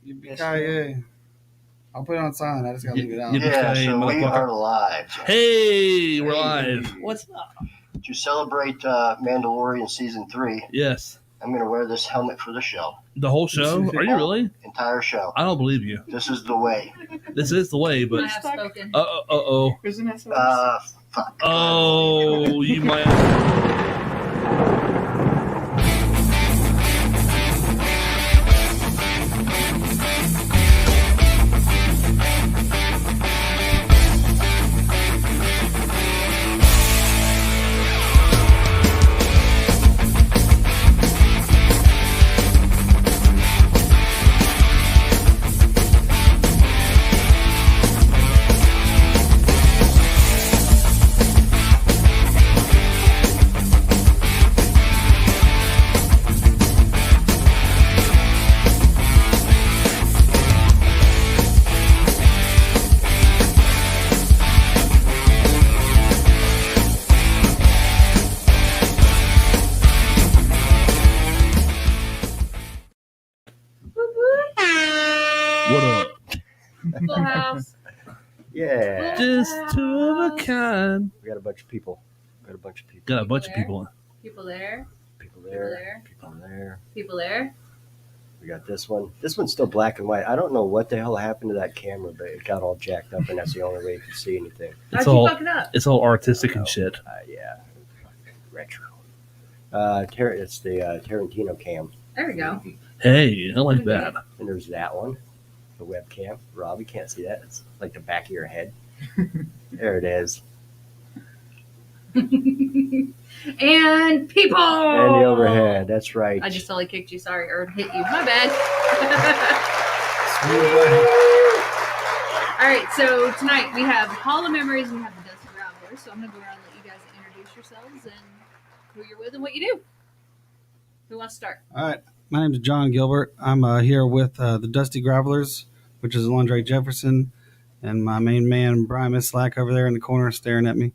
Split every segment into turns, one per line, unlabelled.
Yippee-ki-yay. I'll put it on silent. I just gotta leave it out.
Yeah, so we are live.
Hey, we're live.
What's up?
To celebrate Mandalorian Season 3,
Yes.
I'm going to wear this helmet for the show.
The whole show? Are you really?
Entire show.
I don't believe you.
This is the way.
This is the way, but...
I have spoken.
Uh-oh.
Isn't that so?
Fuck.
Oh, you might... What up?
Full house.
Yeah.
Just two of a kind.
We got a bunch of people.
Got a bunch of people.
People there.
People there.
People
People there.
People there.
We got this one. This one's still black and white. I don't know what the hell happened to that camera, but it got all jacked up, and that's the only way you can see anything.
How'd
It's
you
all,
fuck it up?
it's all artistic and shit.
Yeah. Retro. It's the Tarantino cam.
There we go.
Hey, I like that.
And there's that one. The webcam. Rob, you can't see that. It's like the back of your head. There it is.
And people.
And the overhead. That's right.
I just totally kicked you. Sorry, or hit you. My bad. All right. So tonight we have Hall of Memories and we have the Dusty Gravelers. So I'm gonna go around and let you guys introduce yourselves and who you're with and what you do. Who wants to start?
All right. My name is John Gilbert. I'm here with the Dusty Gravelers, which is Londre Jefferson, and my main man, Brian Mislack, over there in the corner staring at me.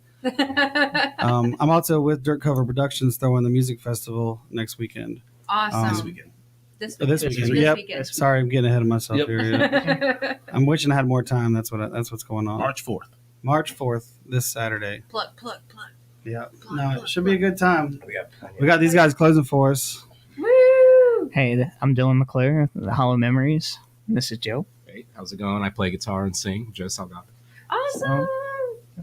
I'm also with Dirt Cover Productions throwing the music festival next weekend.
Awesome.
This
weekend.
This
This
weekend.
weekend. Yep.
Weekend.
Sorry, I'm getting ahead of myself
Yep.
here. Yeah. I'm wishing I had more time. That's what's going on.
March 4th.
March 4th, this Saturday.
Plug.
Yeah. No, it should be a good time.
We got plenty
We got these guys closing for us.
Woo!
Hey, I'm Dylan McClure, the Hollow Memories. This is Joe.
Hey, how's it going? I play guitar and sing. Joe Salgado.
Awesome.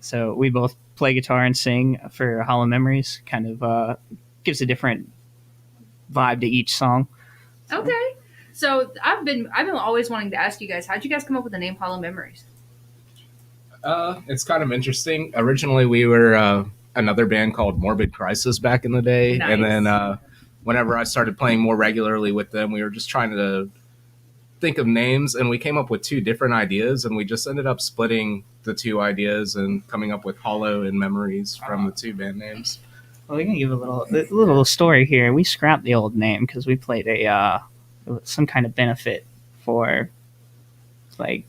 So we both play guitar and sing for Hollow Memories. Kind of gives a different vibe to each song.
Okay. So I've been always wanting to ask you guys, how'd you guys come up with the name Hollow Memories?
It's kind of interesting. Originally, we were another band called Morbid Crisis back in the day.
Nice.
And then whenever I started playing more regularly with them, we were just trying to think of names, and we came up with two different ideas, and we just ended up splitting the two ideas and coming up with Hollow and Memories from the two band names.
Well, we're gonna give a little story here. We scrapped the old name because we played some kind of benefit for like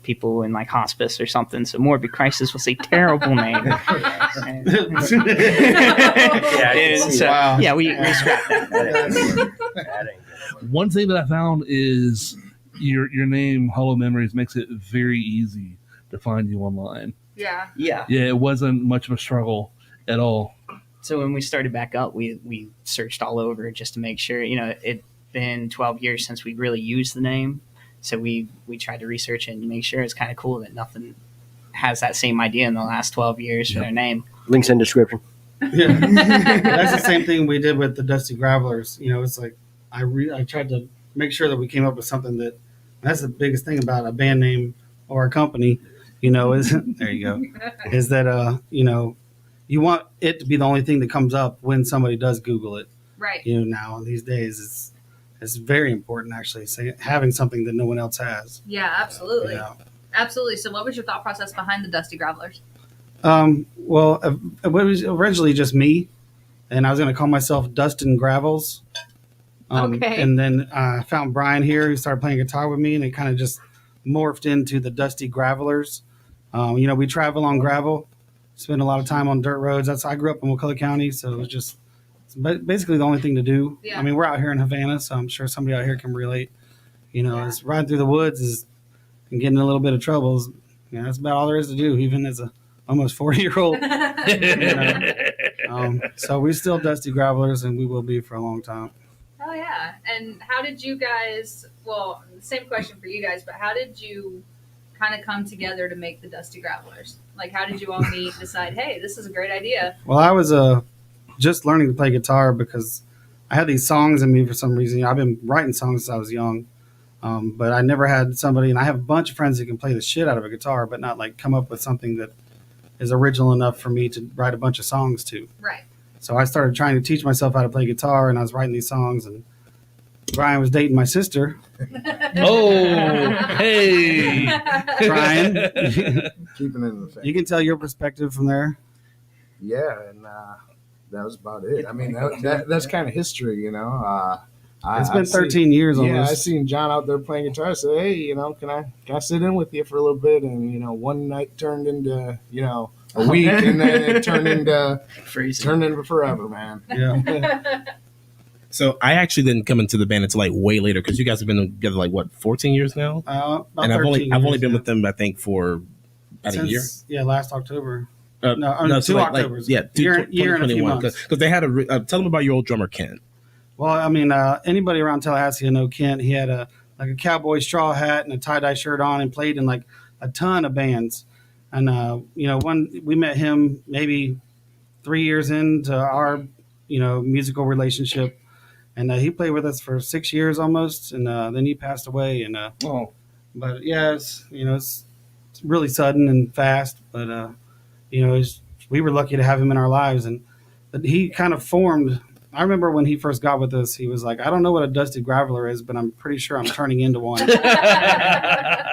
people in like hospice or something. So Morbid Crisis was a terrible name. And so,
Wow.
yeah, we scrapped that.
That ain't good.
One thing that I found is your name, Hollow Memories, makes it very easy to find you online.
Yeah.
Yeah.
Yeah, it wasn't much of a struggle at all.
So when we started back up, we searched all over just to make sure. You know, it'd been 12 years since we really used the name. So we tried to research it and make sure it's kind of cool that nothing has that same idea in the last 12 years for their name.
Links in description.
Yeah. That's the same thing we did with the Dusty Gravelers. You know, it's like I tried to make sure that we came up with something that's the biggest thing about a band name or a company, you know, is there you go. Is that you know, you want it to be the only thing that comes up when somebody does Google it.
Right.
You know, now these days it's very important actually having something that no one else has.
Yeah, absolutely.
Yeah.
Absolutely. So what was your thought process behind the Dusty Gravelers?
Well, it was originally just me, and I was going to call myself Dustin Gravels.
Okay.
And then I found Brian here, who started playing guitar with me, and it kind of just morphed into the Dusty Gravelers. You know, we travel on gravel, spend a lot of time on dirt roads. I grew up in McCullough County, so it was just basically the only thing to do.
Yeah.
I mean, we're out here in Havana, so I'm sure somebody out here can relate. You know,
Yeah.
it's riding through the woods is and getting in a little bit of trouble. You know, that's about all there is to do, even as a almost 40-year-old. So we're still Dusty Gravelers, and we will be for a long time.
Oh yeah. And how did you guys? Well, same question for you guys, but how did you kind of come together to make the Dusty Gravelers? Like, how did you all meet? And decide, hey, this is a great idea.
Well, I was just learning to play guitar because I had these songs in me for some reason. I've been writing songs since I was young, but I never had somebody. And I have a bunch of friends that can play the shit out of a guitar, but not like come up with something that is original enough for me to write a bunch of songs to.
Right.
So I started trying to teach myself how to play guitar, and I was writing these songs. And Brian was dating my sister,
Oh, hey.
Brian.
Keeping it in the family.
You can tell your perspective from there.
Yeah, and that was about it. I mean, that's kind of history, you know.
It's been
I
13 years
Yeah, I
almost.
seen John out there playing guitar. I said, "Hey, you know, can I sit in with you for a little bit?" And you know, one night turned into a week, and then it turned into forever, man.
Yeah.
So I actually didn't come into the band until like way later because you guys have been together like what 14 years now,
About
and I've
13
only
years,
been
yeah.
with them I think for about a year.
Yeah, last October.
No,
No,
so
two
like,
Octobers.
yeah,
Year and a few months.
because they had tell them about your old drummer Ken.
Well, I mean, anybody around Tallahassee will know Kent. He had a cowboy straw hat and a tie-dye shirt on and played in like a ton of bands. And, we met him maybe 3 years into our, musical relationship. And he played with us for 6 years almost. And then he passed away. And But yeah, it's really sudden and fast. But, we were lucky to have him in our lives. And he kind of formed. I remember when he first got with us, he was like, I don't know what a Dusty Graveler is, but I'm pretty sure I'm turning into one.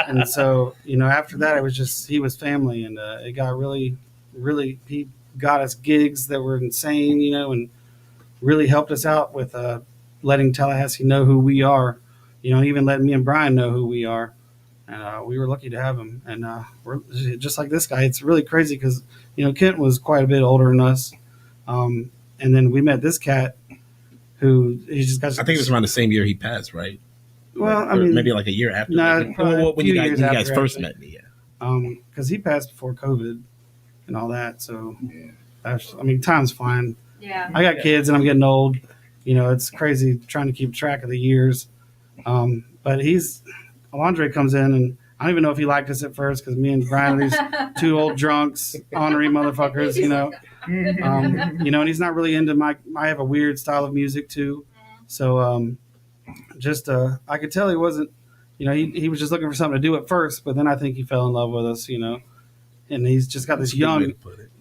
And so, after that, it was just, he was family. And it got really, really, he got us gigs that were insane, and really helped us out with letting Tallahassee know who we are, even letting me and Brian know who we are. And we were lucky to have him. And we're just like this guy. It's really crazy because, Kent was quite a bit older than us. And then we met this cat who he just got.
I think it was around the same year he passed, right?
Well, I
Or
mean,
maybe like a year after.
No,
Like,
probably a
when you
few
guys,
years
when you guys
after,
first
actually.
met me, yeah.
because he passed before COVID and all that. So, time's flying.
Yeah.
I got kids and I'm getting old. It's crazy trying to keep track of the years. But Alondre comes in and I don't even know if he liked us at first because me and Brian are these two old drunks, ornery motherfuckers, and he's not really into I have a weird style of music too. So, I could tell he wasn't, he was just looking for something to do at first, but then I think he fell in love with us, and he's just got this young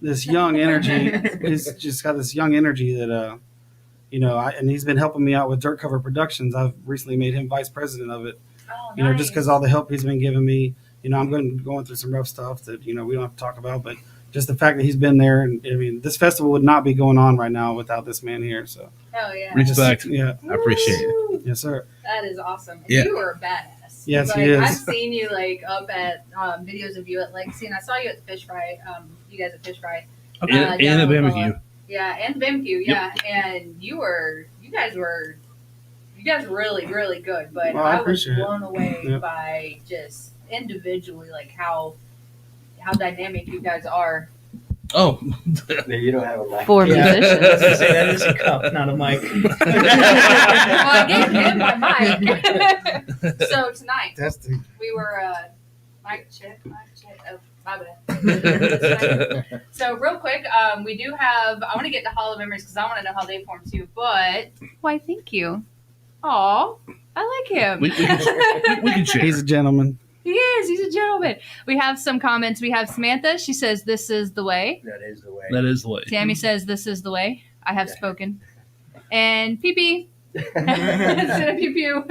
energy. He's just got this young energy that, and he's been helping me out with Dirt Cover Productions. I've recently made him vice president of it.
Oh,
Just because all the help he's been giving me. I'm going through some rough stuff that we don't have to talk about, but just the fact that he's been there, and this festival would not be going on right now without this man here. So,
Hell yeah.
Respect.
yeah,
I appreciate it.
Woo!
yes, sir.
That is awesome. And
Yeah.
you were a badass.
Yes, he is.
I've seen you up at videos of you at Legacy, and I saw you at the Fish Fry. You guys at Fish Fry.
And
down
a
in
barbecue.
Ocala. Yeah, and BMQ. Yeah, and you guys were really, really good. But
Well, I
I was
appreciate it.
blown away
Yeah.
by just individually, how dynamic you guys are.
Oh,
You don't have a mic.
For
Yeah.
musicians.
Say that is a cup, not a mic.
Well, I gave him my mic. So tonight
Testing.
we were mic check. Oh, my bad. So real quick, we do have. I want to get to Hall of Memories because I want to know how they formed too. But why? Thank you. Aw, I like him.
we can share.
He's a gentleman.
He is. He's a gentleman. We have some comments. We have Samantha. She says, "This is the way."
That is the way.
That is the way.
Tammy says, "This is the way." I have spoken. And PP. Instead of pew pew.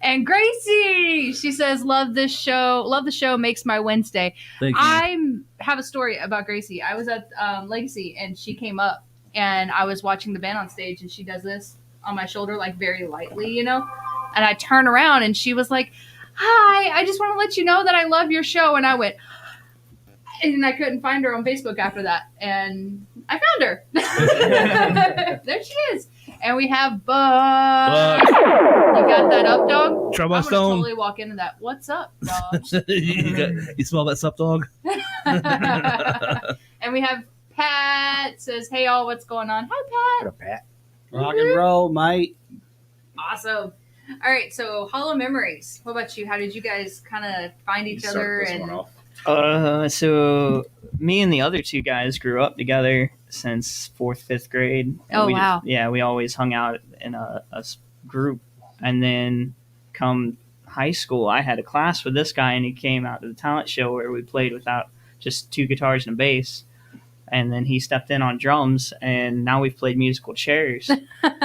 And Gracie, she says, "Love this show. Love the show. Makes my Wednesday."
Thank you.
I have a story about Gracie. I was at Legacy and she came up and I was watching the band on stage and she does this on my shoulder like very lightly, and I turn around and she was like, "Hi, I just want to let you know that I love your show." And I went, and I couldn't find her on Facebook after that, and I found her. There she is. And we have Buck. You got that up, dog?
Try my
I'm gonna
stone.
totally walk into that. What's up, dog?
You smell that sup, dog?
And we have Pat. Says, "Hey, all, what's going on?" Hi,
What a pat.
Rock and roll, mate.
Pat. Awesome. All right, so Hollow Memories. What about you? How did you guys kind of find each other?
So me and the other two guys grew up together since 4th, 5th grade.
Oh,
we
wow.
We always hung out in a group. And then come high school, I had a class with this guy, and he came out to the talent show where we played without just 2 guitars and a bass. And then he stepped in on drums, and now we've played musical chairs.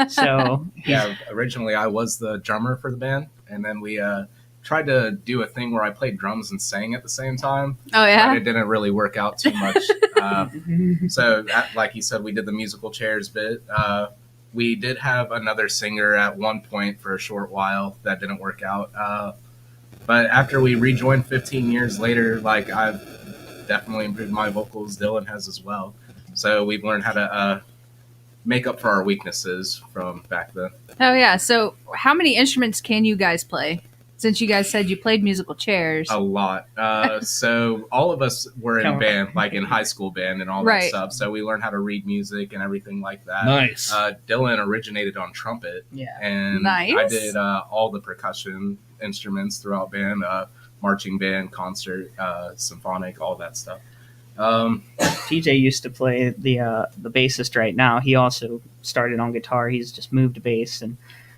So
Yeah, originally I was the drummer for the band, and then we tried to do a thing where I played drums and sang at the same time.
Oh
But
yeah.
it didn't really work out too much. Like you said, we did the musical chairs bit. We did have another singer at one point for a short while. That didn't work out. But after we rejoined 15 years later, like I've definitely improved my vocals. Dylan has as well. So we've learned how to make up for our weaknesses from back then.
Oh yeah. So how many instruments can you guys play? Since you guys said you played musical chairs.
A lot. So all of us were in
Count.
band, like in high school band and all that
Right.
stuff. So we learned how to read music and everything like that.
Nice.
Dylan originated on trumpet,
yeah.
and
Nice.
I did all the percussion instruments throughout band, marching band, concert, symphonic, all that stuff.
TJ used to play the bassist right now. He also started on guitar. He's just moved to bass, and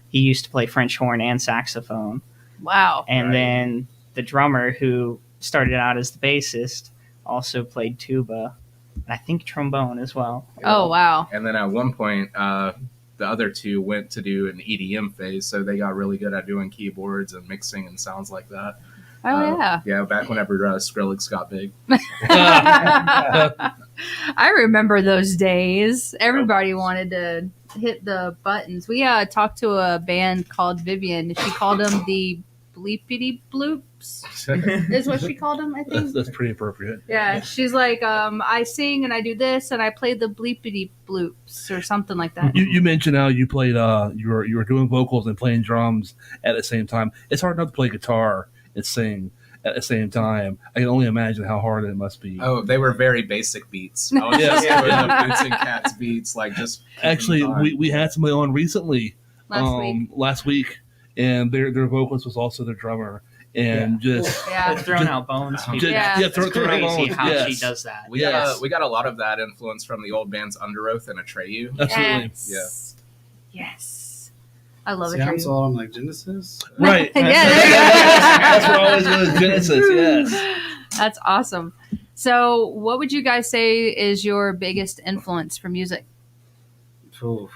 he used to play French horn and saxophone.
Wow.
And
Right.
then the drummer who started out as the bassist also played tuba, and I think trombone as well.
Oh wow.
And then at one point, the other two went to do an EDM phase, so they got really good at doing keyboards and mixing and sounds like that.
Oh yeah.
Yeah, back whenever Skrillex got big.
I remember those days. Everybody wanted to hit the buttons. We talked to a band called Vivian. She called them the bleepity bloops. Is what she called them, I think.
That's pretty appropriate.
Yeah, she's like, I sing and I do this and I play the bleepity bloops or something like that.
You mentioned how you played you were doing vocals and playing drums at the same time. It's hard enough to play guitar and sing at the same time. I can only imagine how hard it must be.
Oh, they were very basic beats. I was just doing the Vincent Katz beats, like just
Actually,
keeping time.
we had somebody on recently
Last week.
and their vocalist was also the drummer, and just
Yeah.
Throwing out bones.
Yeah.
people.
Yeah.
yeah, throw
It's
it
crazy
on.
how
Yes.
she does that.
we got a lot of that influence from the old bands Under Oath and Atreyu.
Absolutely.
Yes. Yes. I love
See,
it.
I'm sold on like Genesis.
Right.
Yeah, there you go.
That's what always was Genesis. Yes.
That's awesome. So, what would you guys say is your biggest influence for music?
Oof.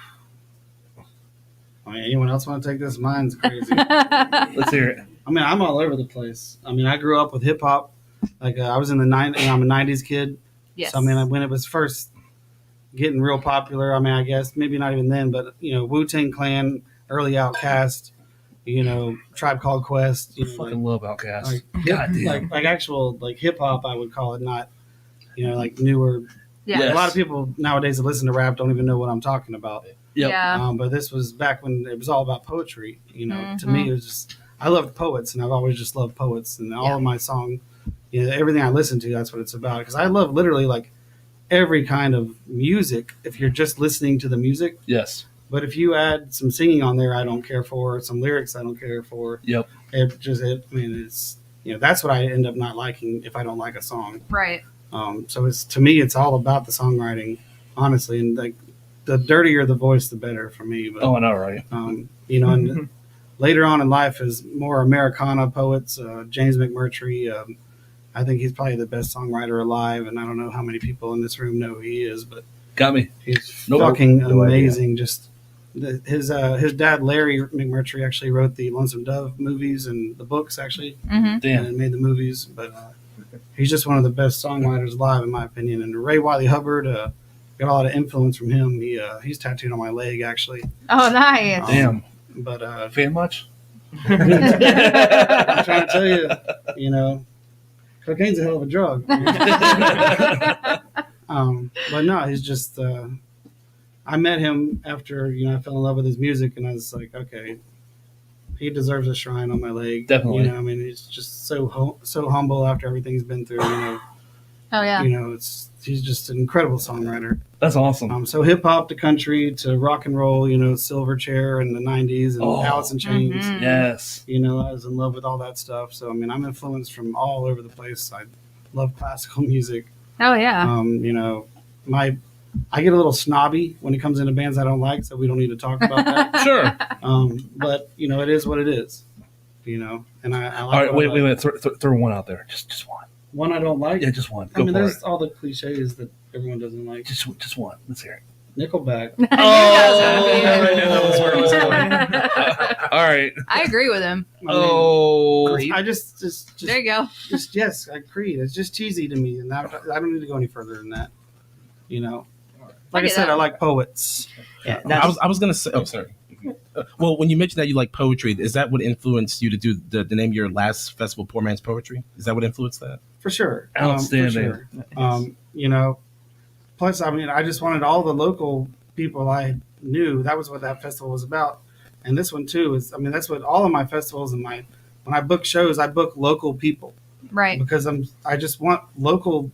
I mean, anyone else want to take this? Mine's crazy.
Let's hear it.
I mean, I'm all over the place. I mean, I grew up with hip hop. Like I was in the '90s. I'm a '90s kid.
Yes.
So I mean, when it was first getting real popular, I mean, I guess maybe not even then, but you know, Wu-Tang Clan, early Outkast, you know, Tribe Called Quest, you know,
Fucking love Outkast.
like,
Goddamn.
like actual like hip hop, I would call it, not you know like newer.
Yeah.
Yes.
A lot of people nowadays that listen to rap don't even know what I'm talking about.
Yep.
Yeah.
But this was back when it was all about poetry. You know, to me, it was just I loved poets, and I've always just loved poets, and all of my song, you know, everything I listen to, that's what it's about. Because I love literally like every kind of music. If you're just listening to the music,
Yes.
but if you add some singing on there, I don't care for. Some lyrics, I don't care for.
Yep.
I mean, it's you know that's what I end up not liking if I don't like a song.
Right.
So it's to me, it's all about the songwriting, honestly, and like the dirtier the voice, the better for me. But
Oh, I know, right?
you know, and later on in life, is more Americana poets. James McMurtry, I think he's probably the best songwriter alive, and I don't know how many people in this room know who he is, but
Got me.
he's
Nope.
fucking
No idea.
amazing. Just his dad Larry McMurtry actually wrote the Lonesome Dove movies and the books actually,
Mm-hmm.
Damn.
and made the movies, but. He's just one of the best songwriters alive, in my opinion. And Ray Wiley Hubbard, got a lot of influence from him. He's tattooed on my leg, actually.
Oh, nice.
Damn.
But
Fan much?
I'm trying to tell you, you know, cocaine's a hell of a drug. But no, he's just I met him after I fell in love with his music, and I was like, okay, he deserves a shrine on my leg.
Definitely.
I mean, he's just so humble after everything he's been through.
Oh yeah.
He's just an incredible songwriter.
That's awesome.
So hip hop to country to rock and roll, Silverchair in the '90s and Alice in Chains.
Mhm.
Yes.
I was in love with all that stuff. So I mean, I'm influenced from all over the place. I love classical music.
Oh yeah.
I get a little snobby when it comes into bands I don't like, so we don't need to talk about that.
Sure.
But it is what it is. And I like.
All right.
what I
Wait.
like.
Throw one out there. Just one.
One I don't like.
Yeah, just one.
I
Go
mean,
for
there's
it.
all the cliches that everyone doesn't like.
Just one. Let's hear it.
Nickelback.
I knew
I knew
that was
that was where
gonna be.
All right.
I agree with him.
I just
There you go.
yes, I agree. It's just cheesy to me, and I don't need to go any further than that. Like I
get
said,
that.
I like poets.
Yeah,
I was gonna say. Oh, sorry. Well, when you mentioned that you like poetry, is that what influenced you to do the name of your last festival, Poor Man's Poetry? Is that what influenced that?
For sure.
Outstanding.
Plus, I mean, I just wanted all the local people I knew. That was what that festival was about. And this one too that's what all of my festivals and when I book shows, I book local people
Right.
because I just want local,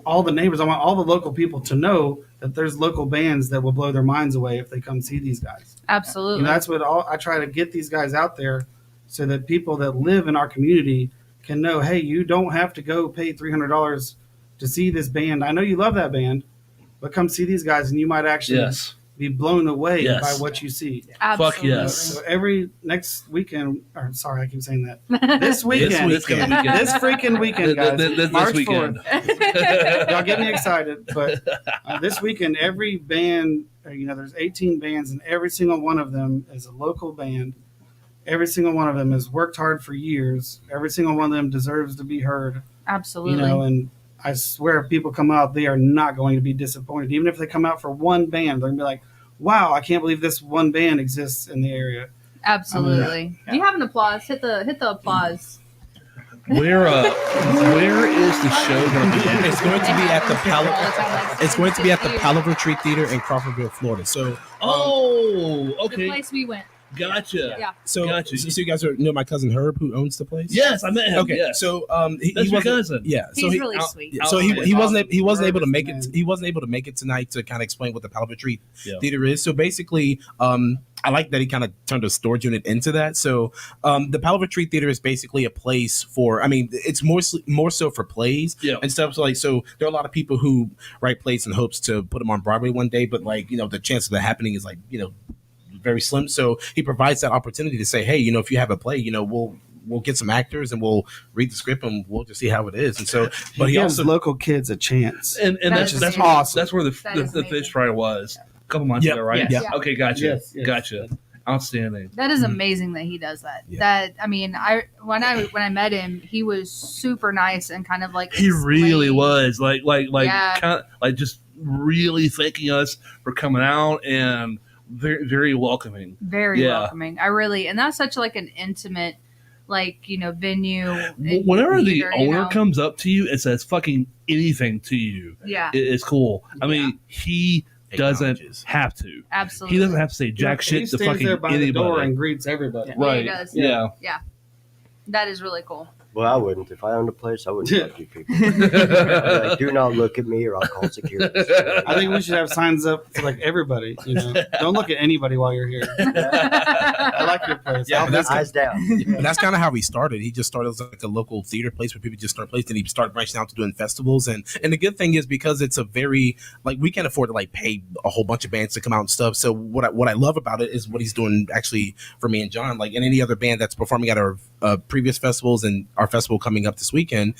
all the neighbors. I want all the local people to know that there's local bands that will blow their minds away if they come see these guys.
Absolutely.
That's what I try to get these guys out there so that people that live in our community can know, hey, you don't have to go pay $300 to see this band. I know you love that band, but come see these guys and you might actually
Yes.
be blown away
Yes.
by what you see.
Absolutely.
Fuck yes.
So every next weekend, or sorry, I keep saying that. This weekend,
This coming weekend.
this freaking weekend, guys,
This
March
weekend.
4th. Y'all get me excited, but this weekend, every band, there's 18 bands, and every single one of them is a local band. Every single one of them has worked hard for years. Every single one of them deserves to be heard.
Absolutely.
And I swear if people come out, they are not going to be disappointed. Even if they come out for one band, they're going to be like, wow, I can't believe this one band exists in the area.
Absolutely. Do you have an applause? Hit the applause.
Where is the show going to be at?
It's going to be at the It's going to be at the
Palo.
Palo Retreat Theater in Crawfordville, Florida. So,
Oh,
The
okay.
place we went.
Gotcha.
Yeah.
so
Gotcha.
you guys know my cousin Herb, who owns the place.
Yes, I met him.
Okay,
Yes.
so he
That's your
wasn't.
cousin.
Yeah, so
He's
he,
really
out-
sweet.
Yeah, so he
Outstanding.
wasn't able to make
Man.
it. He wasn't able to make it tonight to kind of explain what the Palo Retreat
Yeah.
Theater is. So basically, I like that he kind of turned a storage unit into that. So the Palo Retreat Theater is basically a place for. I mean, it's more so for plays
Yeah.
and stuff. So there are a lot of people who write plays in hopes to put them on Broadway one day, but the chance of that happening is very slim. So he provides that opportunity to say, hey, if you have a play, we'll get some actors and we'll read the script and we'll just see how it is. And so, but he
gives
also
local kids a chance.
And
That
that's
is
that's
amazing.
awesome.
That's where
That
the
is
fish
amazing.
fry was a couple months
Yep.
ago, right?
Yes.
Yeah.
Okay, gotcha.
Yes.
Gotcha. Outstanding.
That is amazing that he does that.
Yeah.
That I mean, when I met him, he was super nice and kind of like
He really
explained-
was like
Yeah.
kind of like just really thanking us for coming out and very very welcoming.
very
Yeah.
welcoming. And that's such like an intimate, venue.
Whenever the
theater, you
owner
know?
comes up to you and says fucking anything to you,
Yeah,
it's cool. I mean, he doesn't
Acknowledges.
have to.
absolutely.
He doesn't have to say jack
He
shit to
stands
fucking
there by
anybody.
the door and greets everybody.
Yeah, he
Right.
does.
Yeah.
That is really cool.
Well, I wouldn't. If I owned a place, I wouldn't talk to you people. I'd be like, do not look at me or I'll call security.
I think we should have signs up for everybody. Don't look at anybody while you're here. I like your place.
Yeah,
I'll
that's
visit.
Eyes down.
And that's kind of how he started. He just started as like a local theater place where people just start plays, and he started branching out to doing festivals. And the good thing is because it's a very we can't afford to pay a whole bunch of bands to come out and stuff. So what I love about it is what he's doing actually for me and John. And any other band that's performing at our previous festivals and our festival coming up this weekend,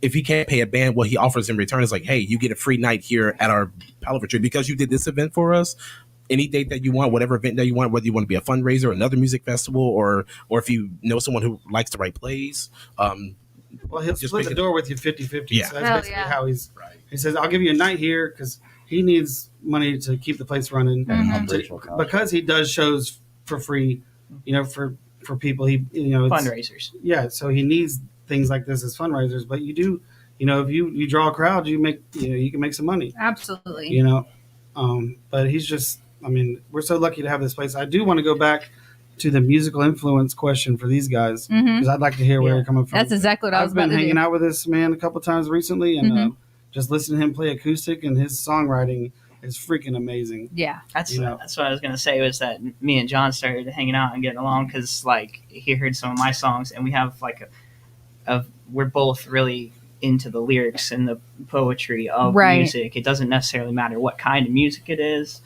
if he can't pay a band, what he offers in return is hey, you get a free night here at our Palo Retreat because you did this event for us. Any date that you want, whatever event that you want, whether you want to be a fundraiser, another music festival, or if you know someone who likes to write plays,
Well, he'll
Just
split
make
the
it-
door with you 50-50.
Yeah.
So that's
Hell
basically
yeah.
how he says, I'll give you a night here because he needs money to keep the place running.
Mhm.
Operational cost.
Because he does shows for free, for people. He,
Fundraisers.
yeah, so he needs things like this as fundraisers. But you you know, if you draw a crowd, you can make some money.
Absolutely.
You know, but he's just. I mean, we're so lucky to have this place. I do want to go back to the musical influence question for these guys because I'd like to hear where you're coming from.
That's exactly what I was
I've been
about to
hanging
do.
out with this man a couple times recently, and just listening to him play acoustic, and his songwriting is freaking amazing.
Yeah.
That's
You know.
that's what I was gonna say was that me and John started hanging out and getting along because like he heard some of my songs and we have like we're both really into the lyrics and the poetry of
Right.
music. It doesn't necessarily matter what kind of music it is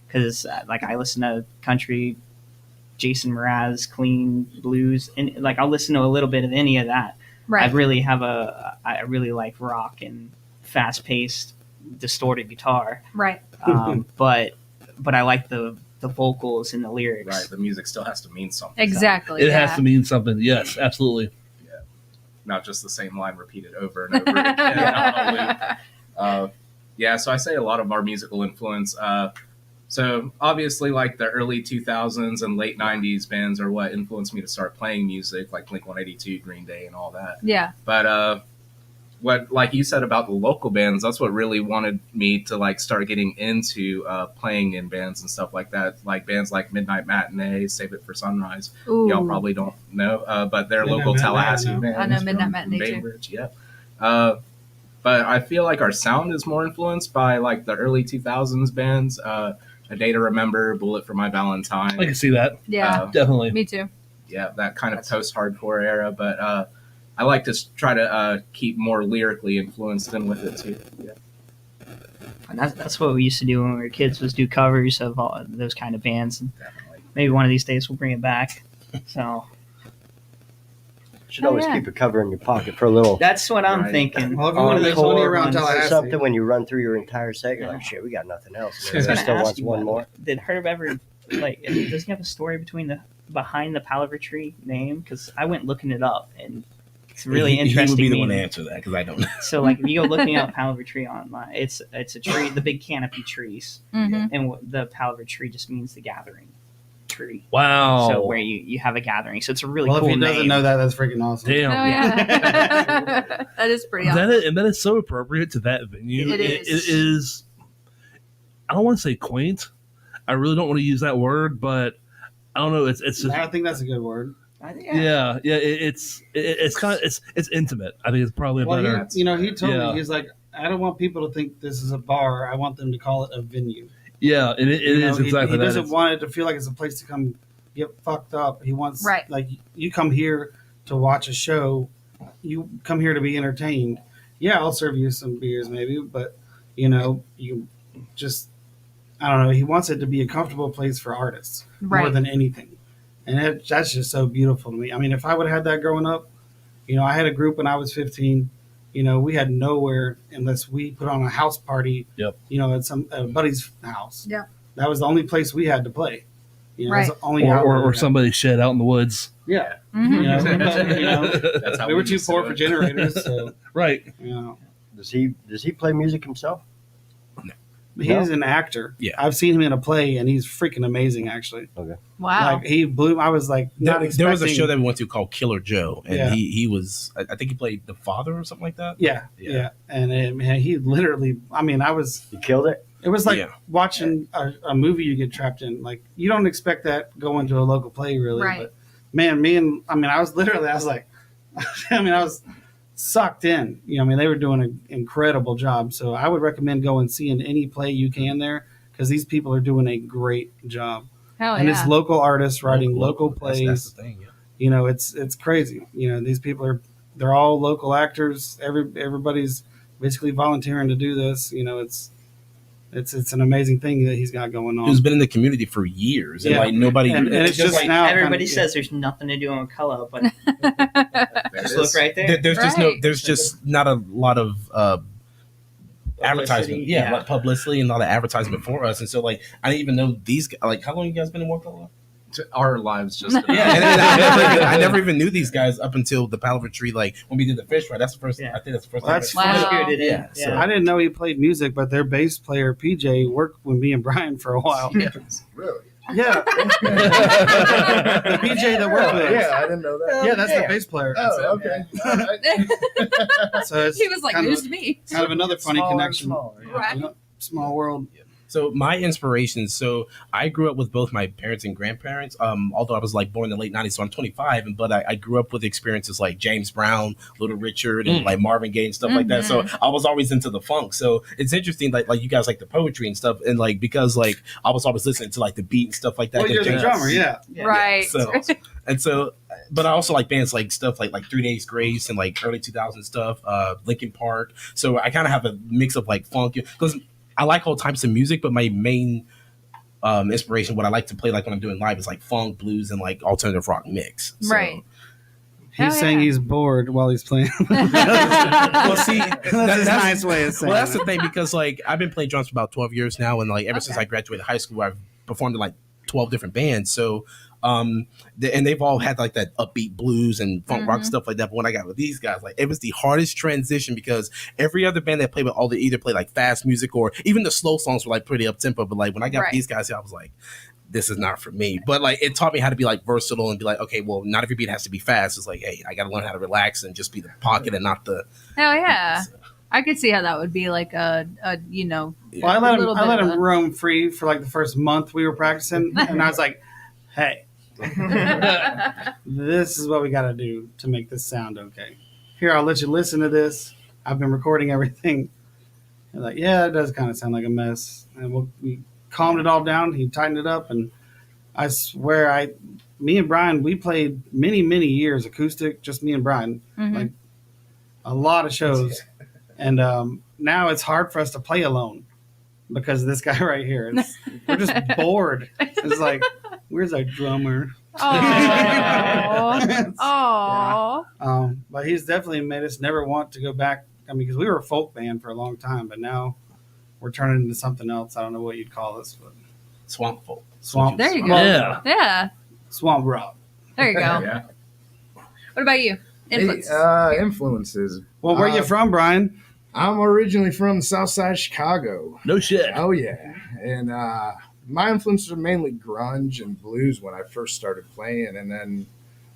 because like I listen to country, Jason Mraz, clean blues, and like I'll listen to a little bit of any of that.
Right.
I really like rock and fast paced, distorted guitar.
Right.
But I like the vocals and the lyrics.
Right, the music still has to mean something.
Exactly.
It has to mean something. Yes, absolutely.
Not just the same line repeated over and over again on a loop. Yeah, so I say a lot of our musical influence. So obviously, like the early 2000s and late 90s bands are what influenced me to start playing music, like Blink-182, Green Day, and all that.
Yeah.
But what, like you said about the local bands, that's what really wanted me to like start getting into playing in bands and stuff like that. Like bands like Midnight Matinee, Save It for Sunrise.
Ooh.
Y'all probably don't know, but they're
Midnight
local
Matinee,
Tallahassee
I know.
bands.
I know Midnight
from
Matinee, too.
Bainbridge, yeah. But I feel like our sound is more influenced by like the early 2000s bands. A Day to Remember, Bullet for My Valentine.
I can see that.
Yeah.
Definitely.
Me too.
Yeah, that kind of post-hardcore era. But I like to try to keep more lyrically influenced in with it too. Yeah,
And that's what we used to do when we were kids was do covers of all those kind of bands. And
definitely.
maybe one of these days we'll bring it back. So
Should always
yeah.
keep a cover in your pocket for a little.
that's what I'm
Right.
thinking.
Well, if you
Oh,
want to
the
make money
core
around
ones or
Or
Tallahassee,
something when you run through your entire set, you're like, shit, we got nothing else.
I was
Maybe
gonna
still
ask
wants
you,
one more.
Did Herb ever like? Does he have a story behind the Palaver Tree name? Because I went looking it up and it's really interesting.
He would be the one to
meaning.
answer that because I don't know.
So like if you go looking up Palaver Tree online, it's a tree, the big canopy trees,
Mm-hmm.
and the Palaver Tree just means the gathering tree.
Wow.
So where you have a gathering. So it's a really
well,
cool
if he doesn't
name.
know that, that's freaking awesome.
Damn.
Oh yeah. That is pretty awesome.
That is so appropriate to that venue.
It is.
It is. I don't want to say quaint. I really don't want to use that word, but I don't know. It's just
I think that's a good word.
yeah. It's kind of it's intimate. I think it's probably a
Well,
better.
he told
Yeah.
me, he's like, I don't want people to think this is a bar. I want them to call it a venue.
Yeah, and it
You know,
is exactly
he
that.
doesn't
It's-
want it to feel like it's a place to come get fucked up. He wants,
Right.
like, you come here to watch a show. You come here to be entertained. Yeah, I'll serve you some beers maybe, but, you just, I don't know. He wants it to be a comfortable place for artists more
Right.
than anything. And that's just so beautiful to me. I mean, if I would have had that growing up, I had a group when I was 15. We had nowhere unless we put on a house party.
Yep.
At some buddy's house.
Yeah.
That was the only place we had to play. It was
Right.
the only
or,
outlet
or,
we
or
had.
somebody's shed out in the woods.
Yeah.
Mhm.
That's how
We were too
used to
poor
do
for
it.
generators, so
Right.
Does he play music himself?
he's an actor.
Yeah.
I've seen him in a play, and he's freaking amazing. Actually,
Wow.
like he blew. I was like, not
There was a
expecting-
show that we went to called Killer Joe, and
Yeah.
he was I think he played the father or something like that.
Yeah,
Yeah.
and man, he literally. I mean,
He killed it.
It was like
Yeah.
watching a movie you get trapped in. Like you don't expect that going to a local play, really.
Right.
But man, I was like, I was sucked in. They were doing an incredible job. So I would recommend going seeing any play you can there because these people are doing a great job.
Hell
And
yeah.
it's local artists writing local
That's
plays.
the thing. Yeah.
It's crazy. These people they're all local actors. Everybody's basically volunteering to do this. It's an amazing thing that he's got going on.
Who's been in the community for years, and
Yeah.
like nobody.
And it's just
like
now
everybody
kinda-
says there's nothing to do in color, but
There
just
it
look
is.
right there.
there's just
Right.
there's just not a lot of advertisement.
Publicity,
Yeah,
yeah.
like publicity and a lot of advertisement for us. And so like I didn't even know these guys. Like how long you guys been in Waukalla?
Our lives just
Yeah, and I never even knew these guys up until the Palaver Tree. Like when we did the fish fry, that's the first.
Yeah.
I think that's the first.
Well,
time.
that's
Wow.
funny.
Screwed it in.
Yeah, so-
I didn't know he played music, but their bass player PJ worked with me and Brian for a while.
really.
Yeah. The PJ that worked with us.
Yeah, I didn't know that.
Yeah, that's the bass player.
Oh, okay. All right.
So it's
He was like,
kind
"Who's
of,
me?"
kind of another funny
Smaller and
connection.
smaller, yeah.
Right.
You know, small world.
So my inspirations. So I grew up with both my parents and grandparents. Although I was like born in the late '90s, so I'm 25. But I grew up with experiences like James Brown, Little Richard, and like Marvin Gaye and stuff like that. So I was always into the funk. So it's interesting, like you guys like the poetry and stuff, and like because like I was always listening to like the beat and stuff like that.
Well, you're the
James-
drummer, yeah.
Right.
So, but I also like bands like stuff like 3 Days Grace and like early 2000 stuff, Linkin Park. So I kind of have a mix of like funk because I like all types of music, but my main inspiration, what I like to play like when I'm doing live, is like funk, blues, and like alternative rock mix. So,
Right.
He's
Oh,
saying
yeah.
he's bored while he's playing.
Well, see,
That's his nice way of saying
well, that's
it.
the thing because like I've been playing drums for about 12 years now, and like ever since
Okay.
I graduated high school, I've performed in like 12 different bands. So, and they've all had like that upbeat blues and funk rock stuff like that. But when I got with these guys, like it was the hardest transition because every other band that played with all they either play like fast music or even the slow songs were like pretty up tempo. But like when I got
Right.
these guys, I was like, this is not for me. But like it taught me how to be like versatile and be like, okay, well, not every beat has to be fast. It's like, hey, I got to learn how to relax and just be the pocket and not the.
Hell yeah. I could see how that would be like a you know.
Well, I let
A little
him. I let
bit of
him
a-
roam free for like the first month we were practicing, and I was like, "Hey, this is what we got to do to make this sound okay. Here, I'll let you listen to this. I've been recording everything." They're like, "Yeah, it does kind of sound like a mess." And we calmed it all down. He tightened it up, and I swear, me and Brian, we played many years acoustic, just me and Brian,
Mhm.
like a lot of shows, and now it's hard for us to play alone because of this guy right here. We're just bored. It's like, where's our drummer?
Aww. Aww.
But he's definitely made us never want to go back. I mean, because we were a folk band for a long time, but now we're turning into something else. I don't know what you'd call us, but
Swamp folk.
swamp.
There you go.
Yeah.
Yeah.
Swamp rock.
There you go.
Yeah.
What about you? Influence.
Influences.
Well, where you from, Brian?
I'm originally from the South Side of Chicago.
No shit.
Oh yeah, and my influences are mainly grunge and blues when I first started playing, and then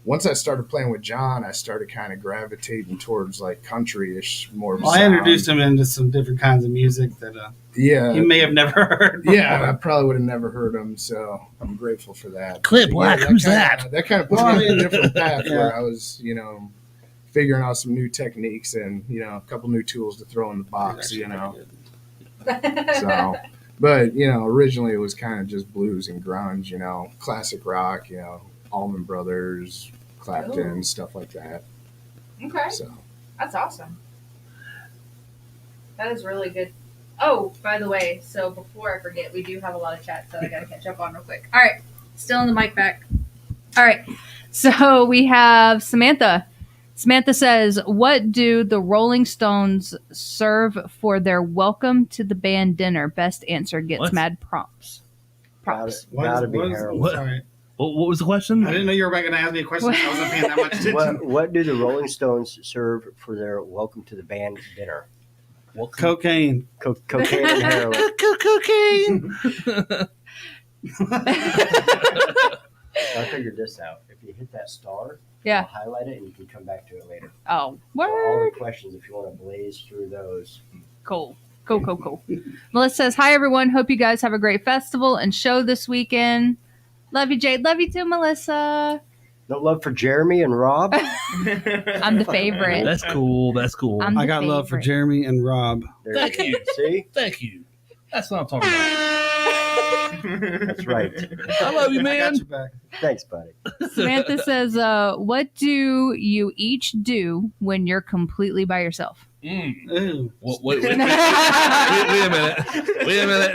once I started playing with John, I started kind of gravitating towards like country-ish more. Of a
Well, I
sound.
introduced him into some different kinds of music that
Yeah,
he may have never heard.
yeah, I probably would have never heard him, so I'm grateful for that.
Clint
But
Black, who's that?
That kind of put
Well,
me in a different path
yeah.
where I was, figuring out some new techniques and a couple new tools to throw in the box, So, but originally it was kind of just blues and grunge, classic rock, Allman Brothers, Clapton, stuff like that.
Okay.
So,
That's awesome. That is really good. Oh, by the way, so before I forget, we do have a lot of chats that I got to catch up on real quick. All right. Still in the mic back. All right. So we have Samantha. Samantha says, "What do the Rolling Stones serve for their welcome to the band dinner?" Best answer gets
What?
mad prompts. Props.
gotta be Harold.
What?
Sorry.
What was the question?
I didn't know you were going to ask me a question. I wasn't paying that much attention.
What do the Rolling Stones serve for their welcome to the band dinner?
Cocaine.
Cocaine and heroin.
Cocaine.
I figured this out. If you hit that star,
Yeah.
I'll highlight it and you can come back to it later.
Oh,
So all
word.
the questions, if you want to blaze through those.
Cool. Cool. Melissa says, "Hi, everyone. Hope you guys have a great festival and show this weekend. Love you, Jade. Love you too, Melissa.
No love for Jeremy and Rob?
I'm the favorite.
That's cool. That's cool.
I'm
I
the
got love for
favorite.
Jeremy and Rob.
There
Thank
you go. See?
Thank you. That's what I'm talking about.
That's right.
I love you,
I
man.
got you back.
Thanks, buddy.
Samantha says, what do you each do when you're completely by yourself?"
Ooh.
Wait a minute. Wait a minute.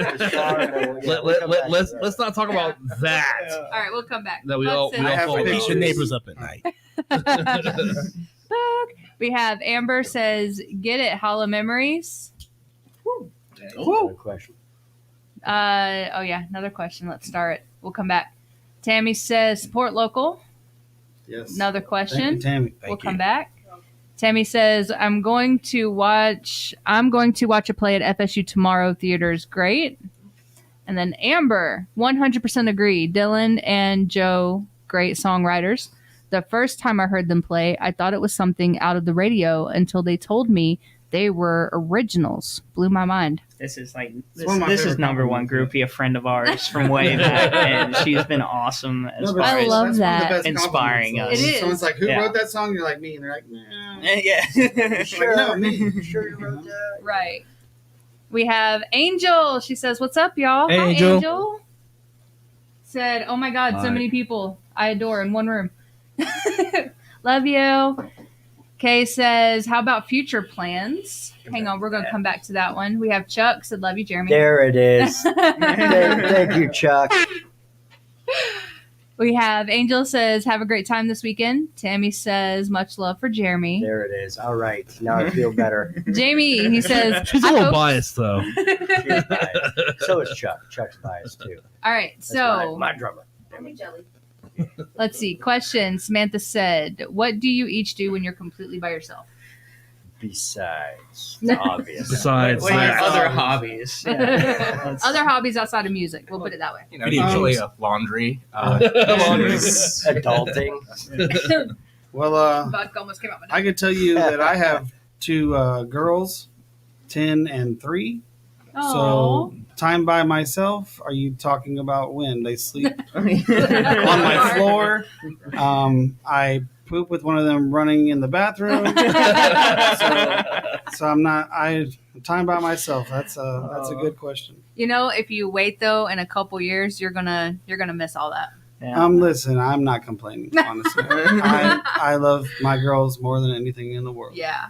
Let's not talk about that.
All right, we'll come back.
That we
Bud
all
says-
we
I
all
have
fall
pictures.
Keep the neighbors up at night.
We have Amber says, "Get it, Hollow Memories."
Good question.
Oh yeah, another question. Let's start. We'll come back. Tammy says, "Support local."
Yes.
Another
Thank
question.
you, Tammy.
We'll come back. Tammy says, I'm going to watch a play at FSU tomorrow. Theater's great. And then Amber, 100% agree. Dylan and Joe, great songwriters. The first time I heard them play, I thought it was something out of the radio until they told me they were originals. Blew my mind.
This is like
It's one of my
this is
favorite
number one
compliments.
groupie, a friend of ours from way back, and she's been awesome as
No, but
far
I
as
love
that's one of the
that.
best
Inspiring
compliments,
us.
though.
It is.
Someone's like, "Who
Yeah.
wrote that song?" You're like, "Me," and they're like, "Nah."
yeah.
Sure,
no, me.
You sure you wrote that?
Right. We have Angel. She says, "What's up, y'all?"
Hey,
Hi,
Angel.
Angel. Said, "Oh my God, so
Hi.
many people I adore in one room." Love you. Kay says, "How about future plans?" Hang on, we're gonna come back to that one. We have Chuck said, "Love you, Jeremy."
There it is. Thank you, Chuck.
We have Angel says, "Have a great time this weekend." Tammy says, "Much love for Jeremy."
There it is. All right. Now I feel better.
Jamie, he says,
She's a
"I
little
hope-"
biased though.
She's biased. So is Chuck. Chuck's biased too.
All right,
That's
so
my drummer.
let's see. Question. Samantha said, "What do you each do when you're completely by yourself?"
Besides, it's obvious.
Besides,
What are your
Besides
other
hobbies.
hobbies? Yeah.
Other hobbies outside of music. We'll put it that way.
You know,
Video
usually
games.
laundry.
Adulting.
Well,
Vodka almost came out my
I could tell you that I have two girls, 10 and 3. So time by myself. Are you talking about when they sleep on my floor? I poop with one of them running in the bathroom. So I'm not. Time by myself. That's a good question.
You know, if you wait though, in a couple years, you're gonna miss all that.
Yeah.
Listen, I'm not complaining. Honestly, I love my girls more than anything in the world.
Yeah.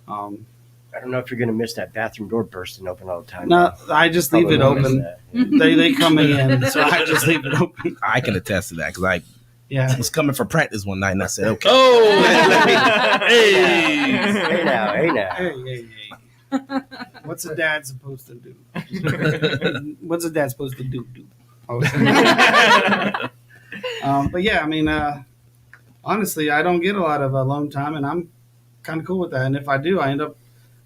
I don't know if you're going to miss that bathroom door bursting open all the time.
No, I just leave it
Probably won't
open.
miss that.
They coming in, so I just leave it open.
I can attest to that because I
Yeah.
was coming for practice one night and I said, okay.
Oh,
Hey.
Hey now, hey now.
Hey. What's a dad supposed to do? What's a dad supposed to do? Oh. But yeah, I mean, honestly, I don't get a lot of alone time, and I'm kind of cool with that. And if I do, I end up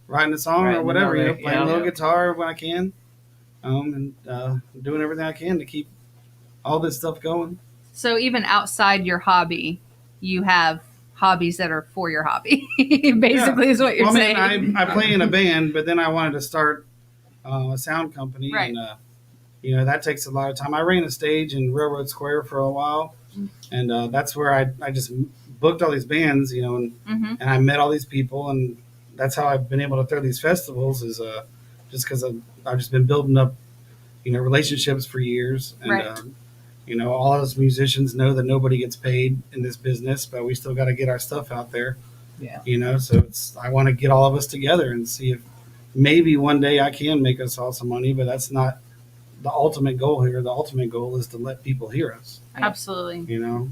writing a song
Writing
or whatever,
another,
playing
yeah.
a little guitar when I can, and doing everything I can to keep all this stuff going.
So even outside your hobby, you have hobbies that are for your hobby. Basically, is what you're
Well,
saying.
I mean, I play in a band, but then I wanted to start a sound company,
Right.
and that takes a lot of time. I ran a stage in Railroad Square for a while, and that's where I just booked all these bands, and
Mhm.
I met all these people, and that's how I've been able to throw these festivals. Is just because I've just been building up, relationships for years, and
Right.
all of us musicians know that nobody gets paid in this business, but we still got to get our stuff out there.
Yeah.
So I want to get all of us together and see if maybe one day I can make us all some money, but that's not the ultimate goal here. The ultimate goal is to let people hear us.
Absolutely.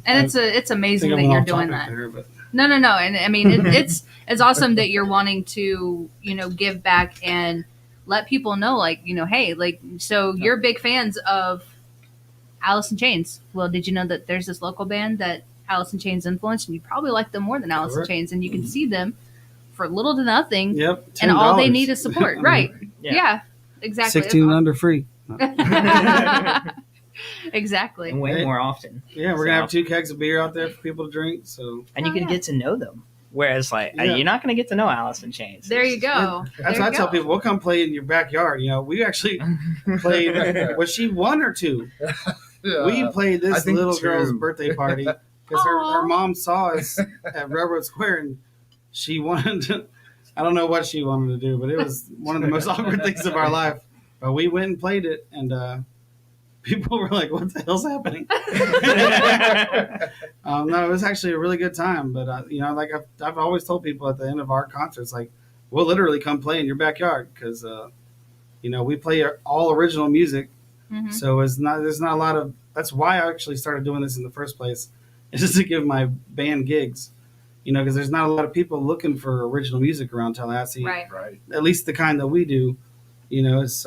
And
It's amazing that you're doing that.
There, but
No. And I mean, it's awesome that you're wanting to, give back and let people know, like, hey, like, so you're big fans of Alice in Chains. Well, did you know that there's this local band that Alice in Chains influenced, and you probably like them more than Alice
Correct.
in Chains, and you can see them for little to nothing,
yep,
and all they
$10.
need is support.
I mean,
Right.
Yeah.
Yeah. Exactly.
16 and under free.
Exactly.
And way more often.
Yeah, we're gonna have 2 kegs of beer out there for people to drink. So
And you
Oh,
can
yeah.
get to know them. Whereas, like,
Yeah.
you're not going to get to know Alice in Chains.
There you go.
that's
There
what I
you
tell
go.
people. We'll come play in your backyard. We actually played. Was she 1 or 2? We played
I
this
think
little
2.
girl's birthday party because her
Aw.
mom saw us at Railroad Square and she wanted to. I don't know what she wanted to do, but it was one of the most awkward things of our life. But we went and played it, and people were like, "What the hell's happening?" No, it was actually a really good time. But like I've always told people at the end of our concerts, like we'll literally come play in your backyard because we play all original music.
Mhm.
So there's not a lot of. That's why I actually started doing this in the first place, is just to give my band gigs. Because there's not a lot of people looking for original music around Tallahassee.
Right.
Right.
At least the kind that we do. It's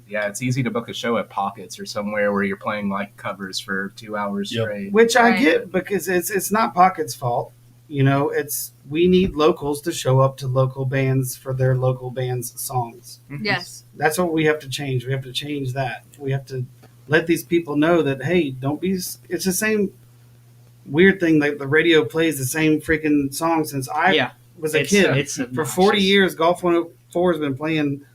Yeah, it's easy to book a show at Pockets or somewhere where you're playing like covers for 2 hours
Yep.
straight.
which I
Right.
get because it's not Pocket's fault. You know, we need locals to show up to local bands for their local bands' songs.
Yes.
That's what we have to change. We have to change that. We have to let these people know that, hey, don't be. It's the same weird thing. Like the radio plays the same freaking song since I was a kid.
It's
For 40 years, Golf 104 has been playing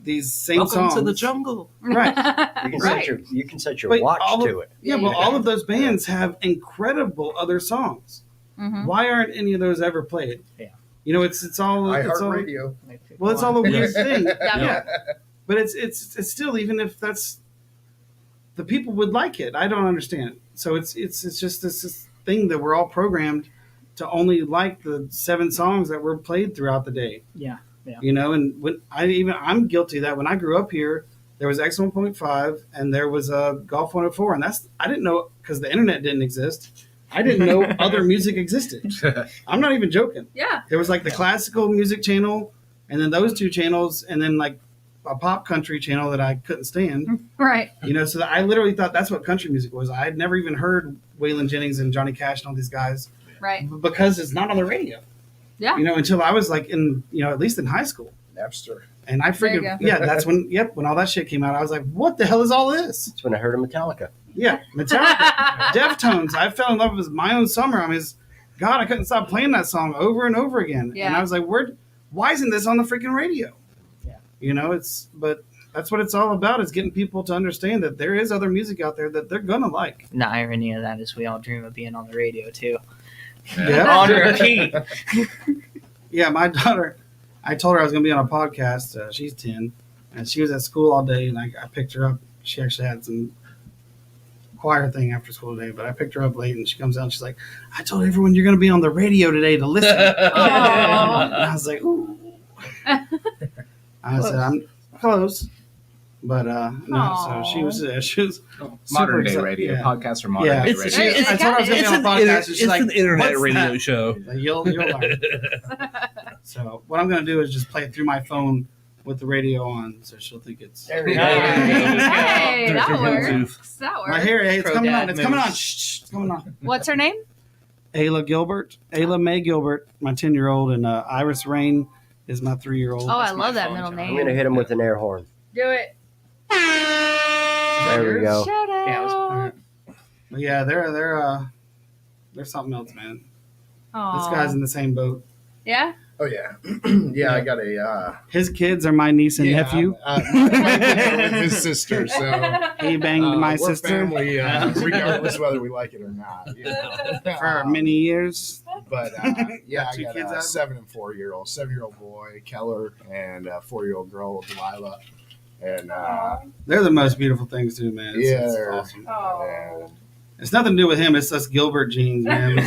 these same
Welcome
songs.
to the jungle.
Right.
You can set your
But
watch
all of-
to it.
Yeah, well, all of those bands have incredible other songs.
Mhm.
Why aren't any of those ever played?
Yeah.
You know, it's all. It's all
iHeartRadio.
well, it's all a weird thing.
Yeah.
But it's still, even if that's the people would like it, I don't understand it. So it's just this thing that we're all programmed to only like the 7 songs that were played throughout the day.
Yeah, yeah.
You know, and when I'm guilty of that. When I grew up here, there was X 1.5 and there was a Golf 104, and I didn't know, because the internet didn't exist. I didn't know other music existed. I'm not even joking.
Yeah.
There was like the classical music channel, and then those 2 channels, and then like a pop country channel that I couldn't stand.
Right.
You know, so I literally thought that's what country music was. I had never even heard Waylon Jennings and Johnny Cash and all these guys
Right.
because it's not on the radio.
Yeah.
You know, until I was like at least in high school.
Napster.
And I
There you
freaking,
go.
yeah, that's when all that shit came out. I was like, what the hell is all this?
That's when I heard of Metallica.
Yeah, Metallica, Deftones. I fell in love with My Own Summer. I mean, God, I couldn't stop playing that song over and over again.
Yeah.
And I was like, why isn't this on the freaking radio?
Yeah.
You know, but that's what it's all about, is getting people to understand that there is other music out there that they're going to like.
And the irony of that is we all dream of being on the radio too.
Yeah.
On repeat.
Yeah, my daughter, I told her I was going to be on a podcast. She's 10, and she was at school all day, and I picked her up. She actually had some choir thing after school today, but I picked her up late, and she comes out and she's like, I told everyone you're going to be on the radio today to listen. And I was like, ooh. I said, I'm close. But no, so she was super
Modern day
excited.
radio,
Yeah.
podcast or modern
Yeah.
day
It's-
radio.
I told her I was going to be on a podcast, and she's like,
an internet
"What's
radio
that?"
show.
Like, you'll learn. So what I'm going to do is just play it through my phone with the radio on, so she'll think it's
There we go.
Hey, that
Through
works.
Bluetooth.
That
my
works.
hair. Hey, it's
Pro
coming
dad
on. It's coming on.
moves.
Shh, it's coming on.
What's her name?
Ayla Gilbert, Ayla Mae Gilbert, my 10-year-old, and Iris Rain is my 3-year-old.
Oh, I
That's my
love that
phone,
middle
John.
name.
I'm going to hit him with an air horn.
Do it.
There we go.
Shout out.
Yeah, it was-
But yeah, they're something else, man.
Aw.
This guy's in the same boat.
Yeah.
Oh yeah, yeah. I got a
His kids are my niece and nephew.
my with his sister. So
He banged my
we're
sister
family, regardless whether we like it or not. You know?
for many years.
But yeah,
Got
I
2
got
kids
a
out?
7 and 4-year-old, 7-year-old boy Keller, and a 4-year-old girl Delilah, and
They're the most beautiful things too, man. It's,
Yeah,
it's
they're-
awesome.
Oh.
It's nothing to do with him. It's us Gilbert genes, man. we make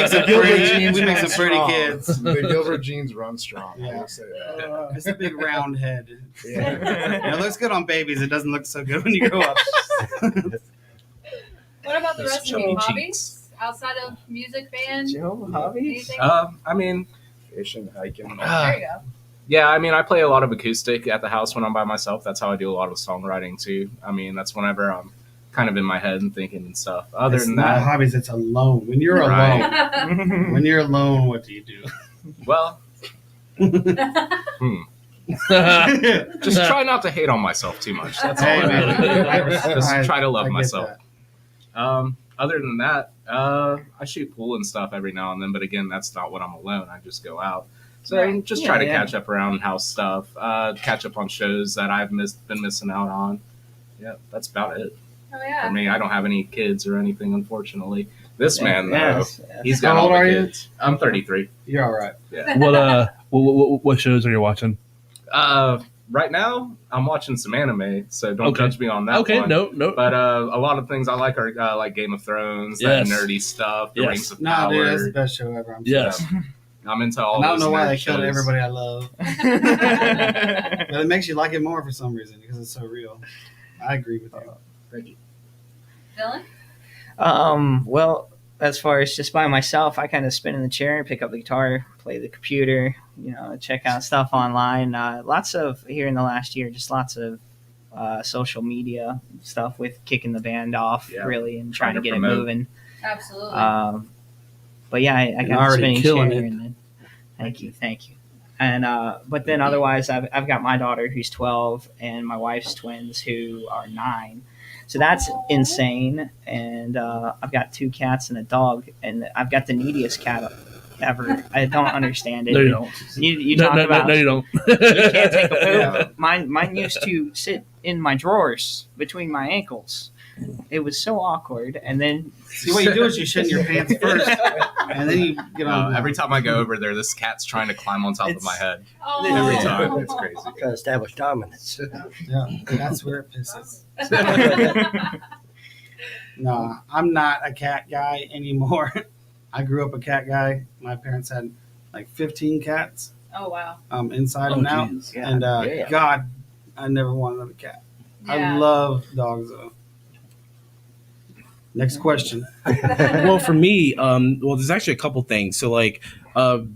some
Gilbert
pretty,
genes
we make
run
some pretty
strong.
kids.
The Gilbert genes run strong. I
Yeah.
will say that.
It's a big round head.
Yeah.
It looks good on babies. It doesn't look so good when you grow up.
What about the
Those
rest of
chubby
you?
cheeks.
Hobbies outside of music, band,
Joe, hobbies?
anything?
I mean,
Fishing, hiking.
There you go.
yeah, I mean, I play a lot of acoustic at the house when I'm by myself. That's how I do a lot of songwriting too. I mean, that's whenever I'm kind of in my head and thinking and stuff. Other
It's
than
not
that,
hobbies. It's alone. When you're
Right.
alone, when you're alone, what do you do?
well, just try not to hate on myself too much. That's all.
Hey,
I
man.
mean. Just try to love
I get
myself.
that.
Other than that, I shoot pool and stuff every now and then, but again, that's not when I'm alone. I just go out. So
Right.
just
Yeah,
try to
yeah.
catch up around house stuff, catch up on shows that I've been missing out on. Yeah, that's about it
Oh
for
yeah.
me. I don't have any kids or anything, unfortunately. This man, though,
Yes, yes.
he's got
How
all
old
the
are you?
kids. I'm 33.
You're all right.
What shows are you watching?
Right now, I'm watching some anime, so don't
Okay.
judge me on that
Okay,
one.
no.
But a lot of things I like are like Game of Thrones,
Yes.
that nerdy stuff, the
Yes.
Rings of
No,
Power.
dude, that's the best show ever. I'm
Yes.
sorry.
I'm into all
And I don't
those
know why
nerd
they killed
shows.
everybody I love, but it makes you like it more for some reason because it's so real. I agree with you.
Thank you.
Dylan?
Well, as far as just by myself, I kind of spin in the chair, pick up the guitar, play the computer, check out stuff online. Lots of, here in the last year, just lots of social media stuff with kicking the band off,
Yeah.
really, and
Trying
trying to
to
get
promote.
it moving.
Absolutely.
but yeah, I
And
got the
already
spinning
killing
chair.
it.
And then, thank you. And but then otherwise, I've got my daughter who's 12 and my wife's twins who are 9. So that's insane. And I've got 2 cats and a dog, and I've got the neediest cat ever. I don't understand it.
No, you don't.
You
No,
talk
no,
about
no, you don't.
you can't take a poop.
Yeah.
Mine used to sit in my drawers between my ankles. It was so awkward. And then
See, what you do is you shit in your pants first, and then you get on.
Every time I go over there, this cat's trying to climb on top of my head.
Oh.
Every time.
It's crazy.
Trying to establish dominance.
Yeah, that's where it pisses. No, I'm not a cat guy anymore. I grew up a cat guy. My parents had like 15 cats
Oh wow.
inside and out.
jeez.
Yeah,
And
yeah.
God, I never wanted another cat. I
Yeah.
love dogs though. Next question.
Well, for me, well, there's actually a couple things. So like on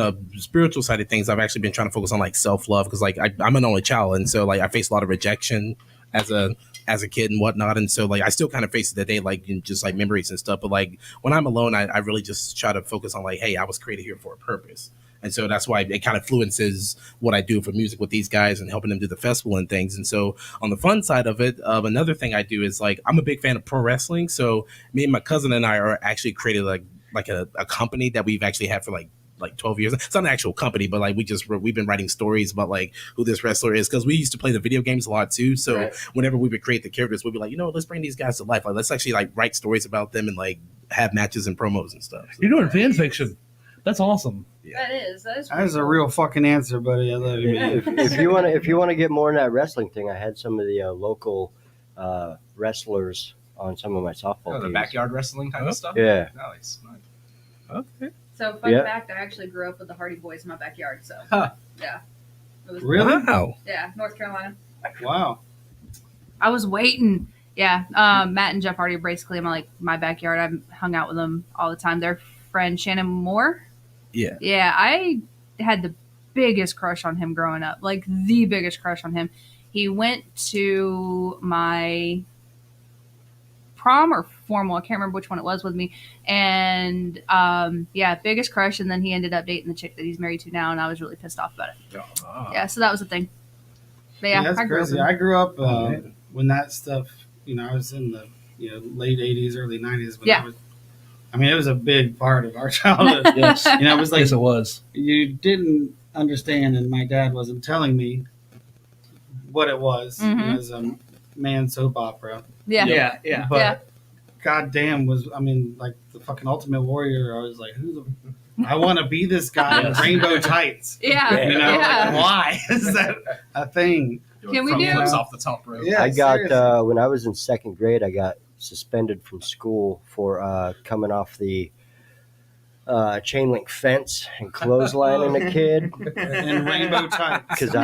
a spiritual side of things, I've actually been trying to focus on like self-love because like I'm an only child, and so like I faced a lot of rejection as a kid and whatnot, and so like I still kind of face it today, like in just like memories and stuff. But like when I'm alone, I really just try to focus on like, hey, I was created here for a purpose. And so that's why it kind of influences what I do for music with these guys and helping them do the festival and things. And so on the fun side of it, another thing I do is like I'm a big fan of pro wrestling. So me and my cousin and I are actually created like a company that we've actually had for like 12 years. It's not an actual company, but like we've been writing stories about like who this wrestler is because we used to play the video games a lot too. So
Right.
whenever we would create the characters, we'd be like, let's bring these guys to life. Like let's actually like write stories about them and like have matches and promos and stuff. So,
You're doing fan fiction. That's awesome.
That is.
That is a real fucking answer, buddy. I love you, man.
If you want to get more in that wrestling thing, I had some of the local wrestlers on some of my softball
Oh, the
teams.
backyard wrestling kind of stuff?
Yeah.
Nice.
okay.
So fun
Yeah.
fact, I actually grew up with the Hardy Boys in my backyard. So
Huh.
yeah, it was
Really?
Wow.
yeah, North Carolina.
Wow.
I was waiting. Yeah, Matt and Jeff Hardy are basically in my backyard. I hung out with them all the time. Their friend Shannon Moore.
Yeah.
Yeah, I had the biggest crush on him growing up. Like the biggest crush on him. He went to my prom or formal, I can't remember which one it was with me. And yeah, biggest crush, and then he ended up dating the chick that he's married to now, and I was really pissed off about it. Yeah, so that was the thing. But yeah,
that's
I grew up.
crazy. I grew up when that stuff. I was in the late '80s, early '90s. But
Yeah.
it was a big part of our childhood.
Yes.
It was like
Yes, it was.
you didn't understand, and my dad wasn't telling me what it was.
Mhm.
It was a man soap opera.
Yeah.
yeah.
But
Yeah.
goddamn, like the fucking Ultimate Warrior. I was like, I want to be this guy in rainbow tights.
Yeah.
Like, why is that a thing?
Can we
Front
do-
flips off the top rope.
Yeah,
I got
seriously.
when I was in second grade, I got suspended from school for coming off the chain link fence and clotheslining a kid
in rainbow tights.
because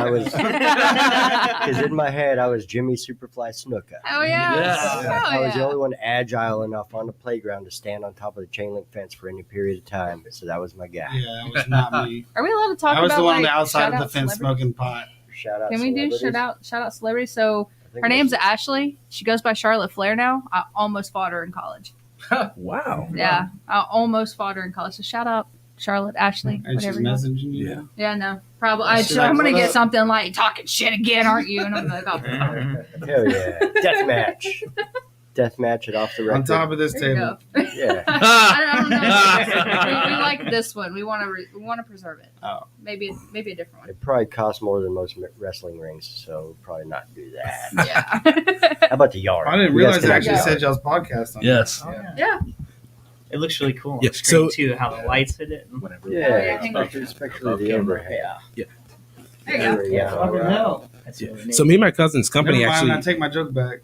in my head I was Jimmy Superfly Snuka.
Oh yeah.
Yeah.
Oh,
I was the
yeah.
only one agile enough on the playground to stand on top of the chain link fence for any period of time. So that was my guy.
Yeah, it was not me.
Are we allowed to talk
I was
about
the one on
like,
the outside of the
shout-out
fence
celebrities?
smoking pot.
Shout out.
Can we do
celebrities.
shout out celebrities? So
I think
her
it
name's
was-
Ashley. She goes by Charlotte Flair now. I almost fought her in college.
Wow.
Yeah, I almost fought her in college. So shout out Charlotte, Ashley,
And she's
whatever. you want.
messaging you.
Yeah.
Yeah, no, probably.
She's like,
I'm gonna
"What
get
up?"
something like talking shit again, aren't you? And I'm like, oh,
Hell yeah! Death match. Death match it off the
On
record.
top of this
there you
table.
go.
Yeah.
I don't know. we like this one. We want to preserve it.
Oh.
Maybe a different one.
It probably costs more than most wrestling rings, so we'll probably not do that.
Yeah.
How about the yard?
I didn't
You guys
realize they
can
actually
have the
said y'all's podcast on
Yes.
yeah.
It looks really cool on
Yeah,
the screen
so-
too, how the lights hit it.
Whatever.
yard.
yeah,
Yeah,
hang on.
especially the overhead.
There you go.
Yeah.
Fucking hell.
That's really neat.
So me and my cousin's company
Never mind,
actually.
I take my joke back.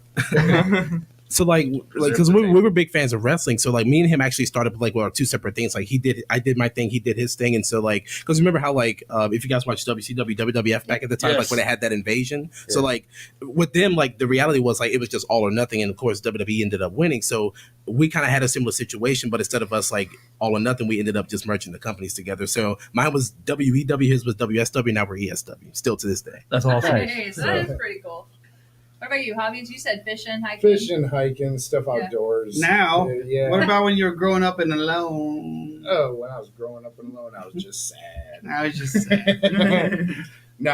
So like because we were big fans of wrestling, so like me and him actually started like well, 2 separate things. Like I did my thing, he did his thing, and so like because remember how like if you guys watched WCW, WWF back at the time, like
Yes.
when it had that invasion. So
Yeah.
like with them, like the reality was like it was just all or nothing, and of course WWE ended up winning. So we kind of had a similar situation, but instead of us like all or nothing, we ended up just merging the companies together. So mine was WEW, his was WSW, now we're ESW, still to this day.
That's awesome.
Nice. That is pretty cool. What about you? Hobbies? You said fishing, hiking.
Fishing, hiking, stuff
Yeah.
outdoors.
Now,
yeah.
What about when you were growing up and alone?
Oh, when I was growing up and alone, I was just sad.
I was just saying.
No,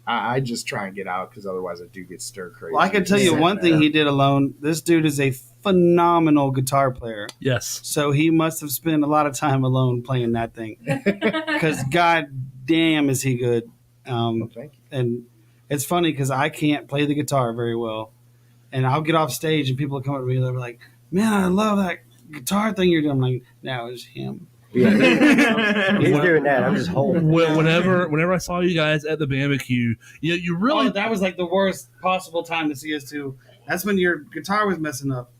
I just try and get out because otherwise I do get stir crazy.
Well, I can tell you
Just
one
sitting
thing he did alone. This dude is a phenomenal guitar player.
Yes.
So he must have spent a lot of time alone playing that thing. Because god damn is he good.
Well, thank you.
And it's funny because I can't play the guitar very well. And I'll get off stage and people will come up to me and they're like, man, I love that guitar thing you're doing. I'm like, no, it's him.
Yeah, he's doing that. I'm just holding.
Whenever I saw you guys at the barbecue, you really
That was like the worst possible time to see us too. That's when your guitar was messing up.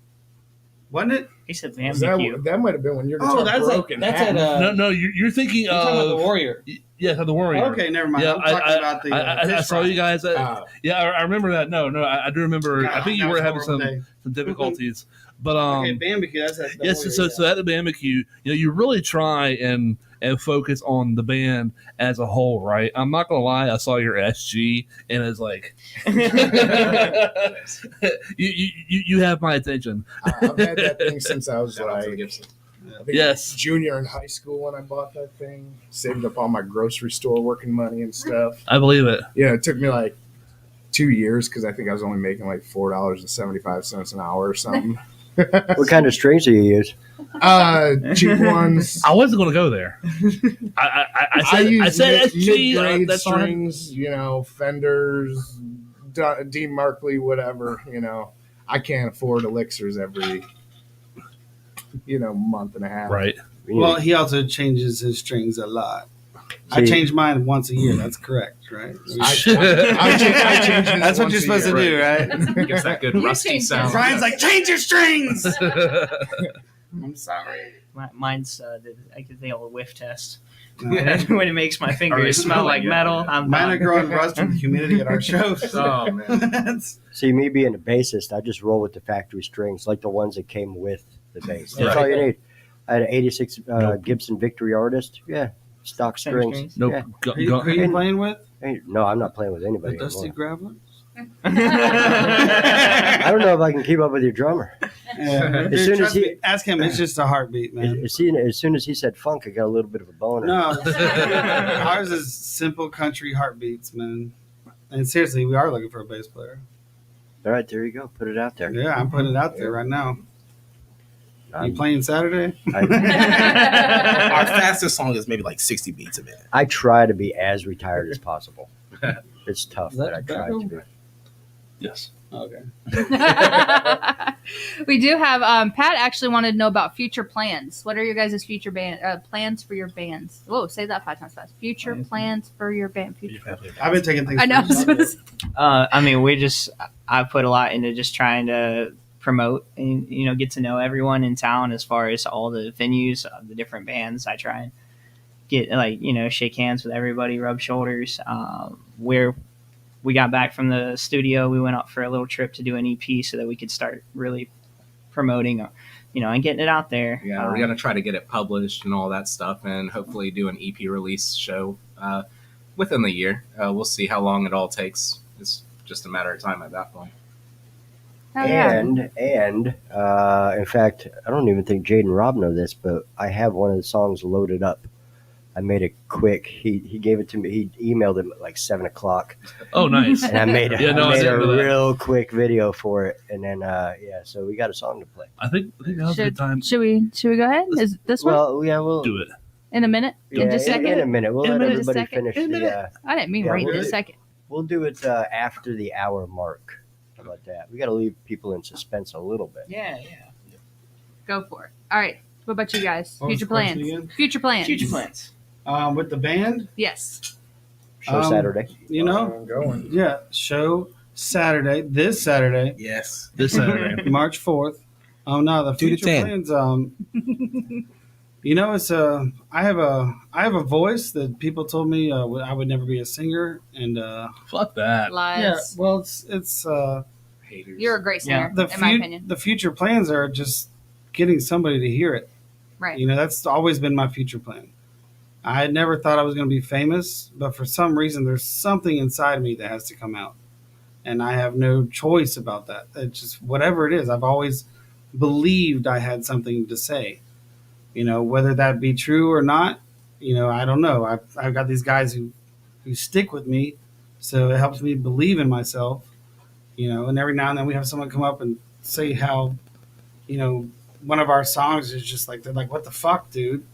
Wasn't it?
He said
That might have been when your guitar broke in half.
no. You're thinking
You're talking about the
of
Warrior.
yes, the Warrior.
Okay, never mind.
Yeah,
I'm talking about the
I saw you guys.
Oh.
I remember that. No, I do remember. I think you were having some difficulties, but
Okay, barbecue. That's that.
yes. So at the barbecue, you really try and focus on the band as a whole, right? I'm not gonna lie. I saw your SG, and it's like you have my attention.
I've had that thing since I was
Shout out to
like
Gibson.
I think
Yes.
junior in high school when I bought that thing. Saved up all my grocery store working money and stuff.
I believe it.
Yeah, it took me like 2 years because I think I was only making like $4.75 an hour or something.
What kind of strings do you use?
Cheap ones.
I wasn't gonna go there. I said SG.
mid-grade
That's fine.
strings, Fenders, Dean Markley, whatever. I can't afford elixirs every, month and a half.
Right.
Well, he also changes his strings a lot. I
See-
change mine once a year. That's correct, right?
I change his
That's what
once
you're
a
supposed to
year.
do, right?
Gets that good
You
rusty
changed
sound.
Brian's like, change your strings. I'm sorry.
Mine's I did the old whiff test.
No.
When it makes my fingers smell like metal, I'm
Mine are
done.
growing rust from the humidity at our shows.
Oh, man.
That's-
See, me being a bassist, I just roll with the factory strings, like the ones that came with the bass. That's
Right.
all you need. I had an 86 Gibson Victory Artist. Yeah, stock
Same
strings.
strings.
Nope.
Yeah.
who are you playing with?
Hey, no, I'm not playing with
The
anybody
Dusty
anymore.
Graveler?
I don't know if I can keep up with your drummer.
Yeah.
As
Dude,
soon as
trust
he-
me, ask him. It's just a heartbeat, man.
As soon as he said funk, I got a little bit of a boner.
No, ours is simple country heartbeats, man. And seriously, we are looking for a bass player.
All right, there you go. Put it out there.
Yeah, I'm putting it out there right now. You
I'm-
playing Saturday?
Our fastest song is maybe like 60 beats a minute.
I try to be as retired as possible. It's tough,
Is that
but I try
tobacco?
to be.
Yes.
Okay.
We do have Pat actually wanted to know about future plans. What are your guys' future plans for your bands? Whoa, say that 5 times fast. Future plans for your band. Future.
I've been taking things.
I know.
I mean, I put a lot into just trying to promote and get to know everyone in town as far as all the venues, the different bands. I try and get shake hands with everybody, rub shoulders. Where we got back from the studio, we went up for a little trip to do an EP so that we could start really promoting, and getting it out there.
Yeah, we're gonna try to get it published and all that stuff, and hopefully do an EP release show within the year. We'll see how long it all takes. It's just a matter of time at that point.
Oh, yeah.
And in fact, I don't even think Jade and Rob know this, but I have one of the songs loaded up. I made it quick. He gave it to me. He emailed it at like 7:00,
Oh, nice.
and I made
Yeah, no, I
I made
didn't
a
know that.
real quick video for it. And then so we got a song to play.
I think that was a good time.
Should we go ahead? Is this one
Well, yeah, we'll
Do it.
in a minute?
Yeah,
in just a second?
in a minute. We'll
In a
let
minute,
everybody
just a second.
finish
In a
the.
I didn't mean
Yeah,
right
we'll
this
do-
second.
We'll do it after the hour mark. How about that? We got to leave people in suspense a little bit.
Yeah.
Go for it. All right. What about you guys?
What was
Future
the question
plans.
again?
Future plans.
Future plans.
With the band,
Yes.
Show Saturday.
you know,
I'm going.
yeah, show Saturday, this Saturday,
Yes.
This Saturday.
March 4th. Oh no, the
2 to
future
10.
plans. It's I have a voice that people told me I would never be a singer, and
Fuck that.
Lies.
yeah, well, it's
Haters.
You're a great singer,
the
in my opinion.
the future plans are just getting somebody to hear it.
Right.
That's always been my future plan. I had never thought I was going to be famous, but for some reason, there's something inside me that has to come out. and I have no choice about that. It's just whatever it is. I've always believed I had something to say. You know, whether that be true or not, you know, I don't know. I've got these guys who stick with me, so it helps me believe in myself. You know, and every now and then we have someone come up and say how, you know, one of our songs is just like, they're like, what the fuck, dude?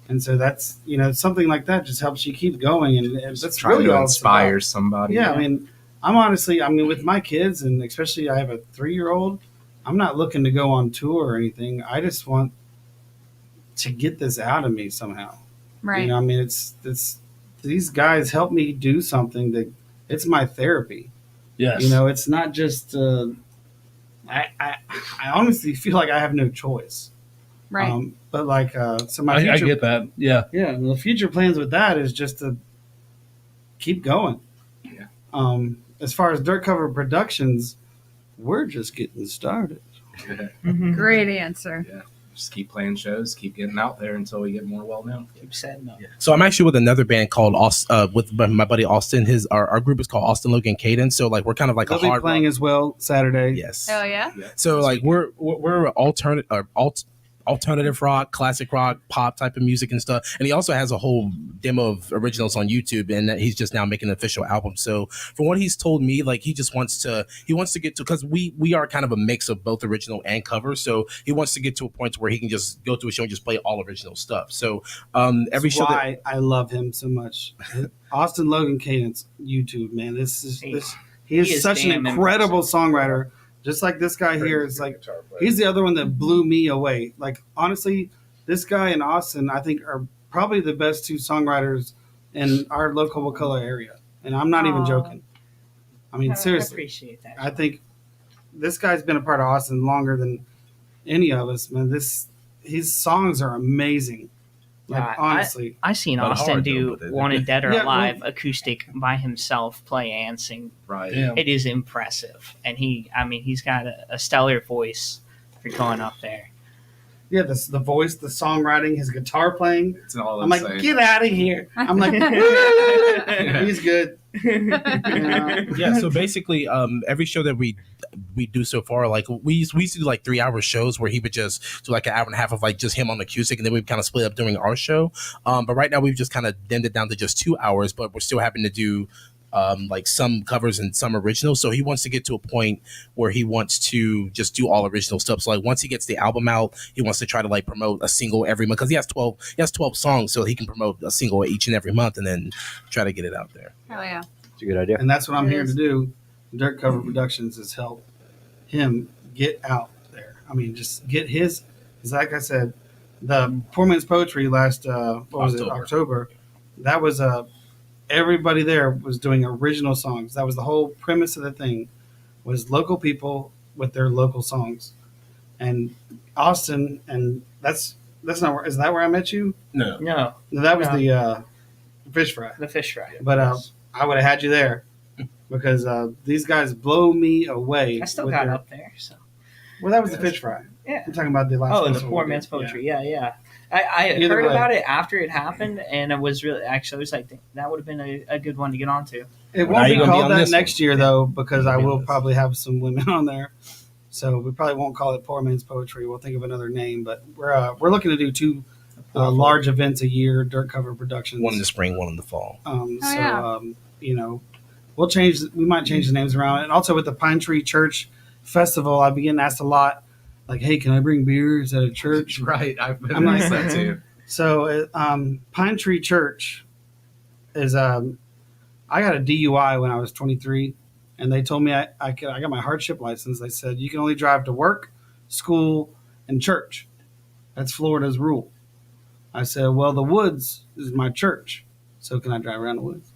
And so that's, you know, something like that just helps you keep going. And that's
Trying
really
to
all it's
inspire
about.
somebody.
Yeah, I mean, I'm honestly, I mean, with my kids, and especially I have a 3-year-old, I'm not looking to go on tour or anything. I just want to get this out of me somehow.
Right.
You know, I mean, it's these guys help me do something that it's my therapy.
Yes.
You know, it's not just. I honestly feel like I have no choice.
Right.
But like, so my
I
future,
get that. Yeah.
yeah, the future plans with that is just to keep going.
Yeah.
As far as Dirt Cover Productions, we're just getting started.
Great answer.
Just keep playing shows, keep getting out there until we get more well known.
Keep setting up.
So I'm actually with another band called with my buddy Austin. Our group is called Austin Logan Cadence. So like we're kind of like
They'll
a
be
hard
playing
rock.
as well Saturday.
Yes.
Oh yeah.
So like we're alternative rock, classic rock, pop type of music and stuff. And he also has a whole demo of originals on YouTube, and that he's just now making an official album. So from what he's told me, like he wants to get to, because we are kind of a mix of both original and cover. So he wants to get to a point where he can just go to a show and just play all original stuff. So every
That's
show that
why I love him so much. Austin Logan Cadence, YouTube, man. He
He
is
is
such an
damn
incredible songwriter. Just like this guy here is like, he's the other one that blew me away. Like, honestly, this guy and Austin, I think, are probably the best 2 songwriters in our local Wakulla area. And I'm not even
Aw.
joking. I mean,
I
seriously.
appreciate that.
I think this guy's been a part of Austin longer than any of us, man. His songs are amazing. Like,
Yeah,
honestly.
I seen
Not
Austin
hard,
do
though, but
Wanted Dead or
Yeah,
Alive acoustic by himself, play and sing.
Right.
Damn.
It is impressive, and he's got a stellar voice for going up there.
Yeah, the voice, the songwriting, his guitar playing.
It's all
I'm like,
insane.
get out of here. I'm like, he's good.
yeah, so basically every show that we do so far, like we used to do like 3-hour shows where he would just do like an hour and a half of like just him on acoustic, and then we'd kind of split up during our show, but right now we've just kind of dimmed it down to just 2 hours, but we're still having to do like some covers and some originals. So he wants to get to a point where he wants to just do all original stuff. So like once he gets the album out, he wants to try to like promote a single every month, because he has 12 songs, so he can promote a single each and every month and then try to get it out there.
Oh yeah.
It's a good idea.
And that's what I'm
It
here
is.
to do. Dirt Cover Productions is help him get out there. I mean, just get his, because like I said, the Poor Man's Poetry last, October, that was everybody there was doing original songs. That was the whole premise of the thing, was local people with their local songs. And Austin, and that's not where, is that where I met you?
No.
No,
No, that was
No.
the Fish Fry.
the fish fry.
But I would have had you there because these guys blow me away.
I still
with
got
their-
up there. So
Well, that was the Fish Fry.
yeah.
I'm talking about the last.
Oh, the
festival
Poor
we
Man's
did.
Poetry. Yeah. I
Either
heard
way.
about it after it happened, and it was really actually. I was like, that would have been a good one to get onto.
It
Now
won't
you're
be
gonna be
called
on
that
this
next
one.
year though, because I
You're gonna be
will
on this.
probably have some women on there. So we probably won't call it Poor Man's Poetry. We'll think of another name, but we're looking to do 2 large events a year. Dirt Cover Productions.
One in the spring, one in the fall.
yeah.
You know, we might change the names around. And also with the Pine Tree Church Festival, I've been getting asked a lot, like, hey, can I bring beers at a church?
Right. I've been
I'm like-
asked that too.
So Pine Tree Church is, I got a DUI when I was 23, and they told me I got my hardship license. They said, you can only drive to work, school, and church. That's Florida's rule. I said, well, the woods is my church, so can I drive around the woods?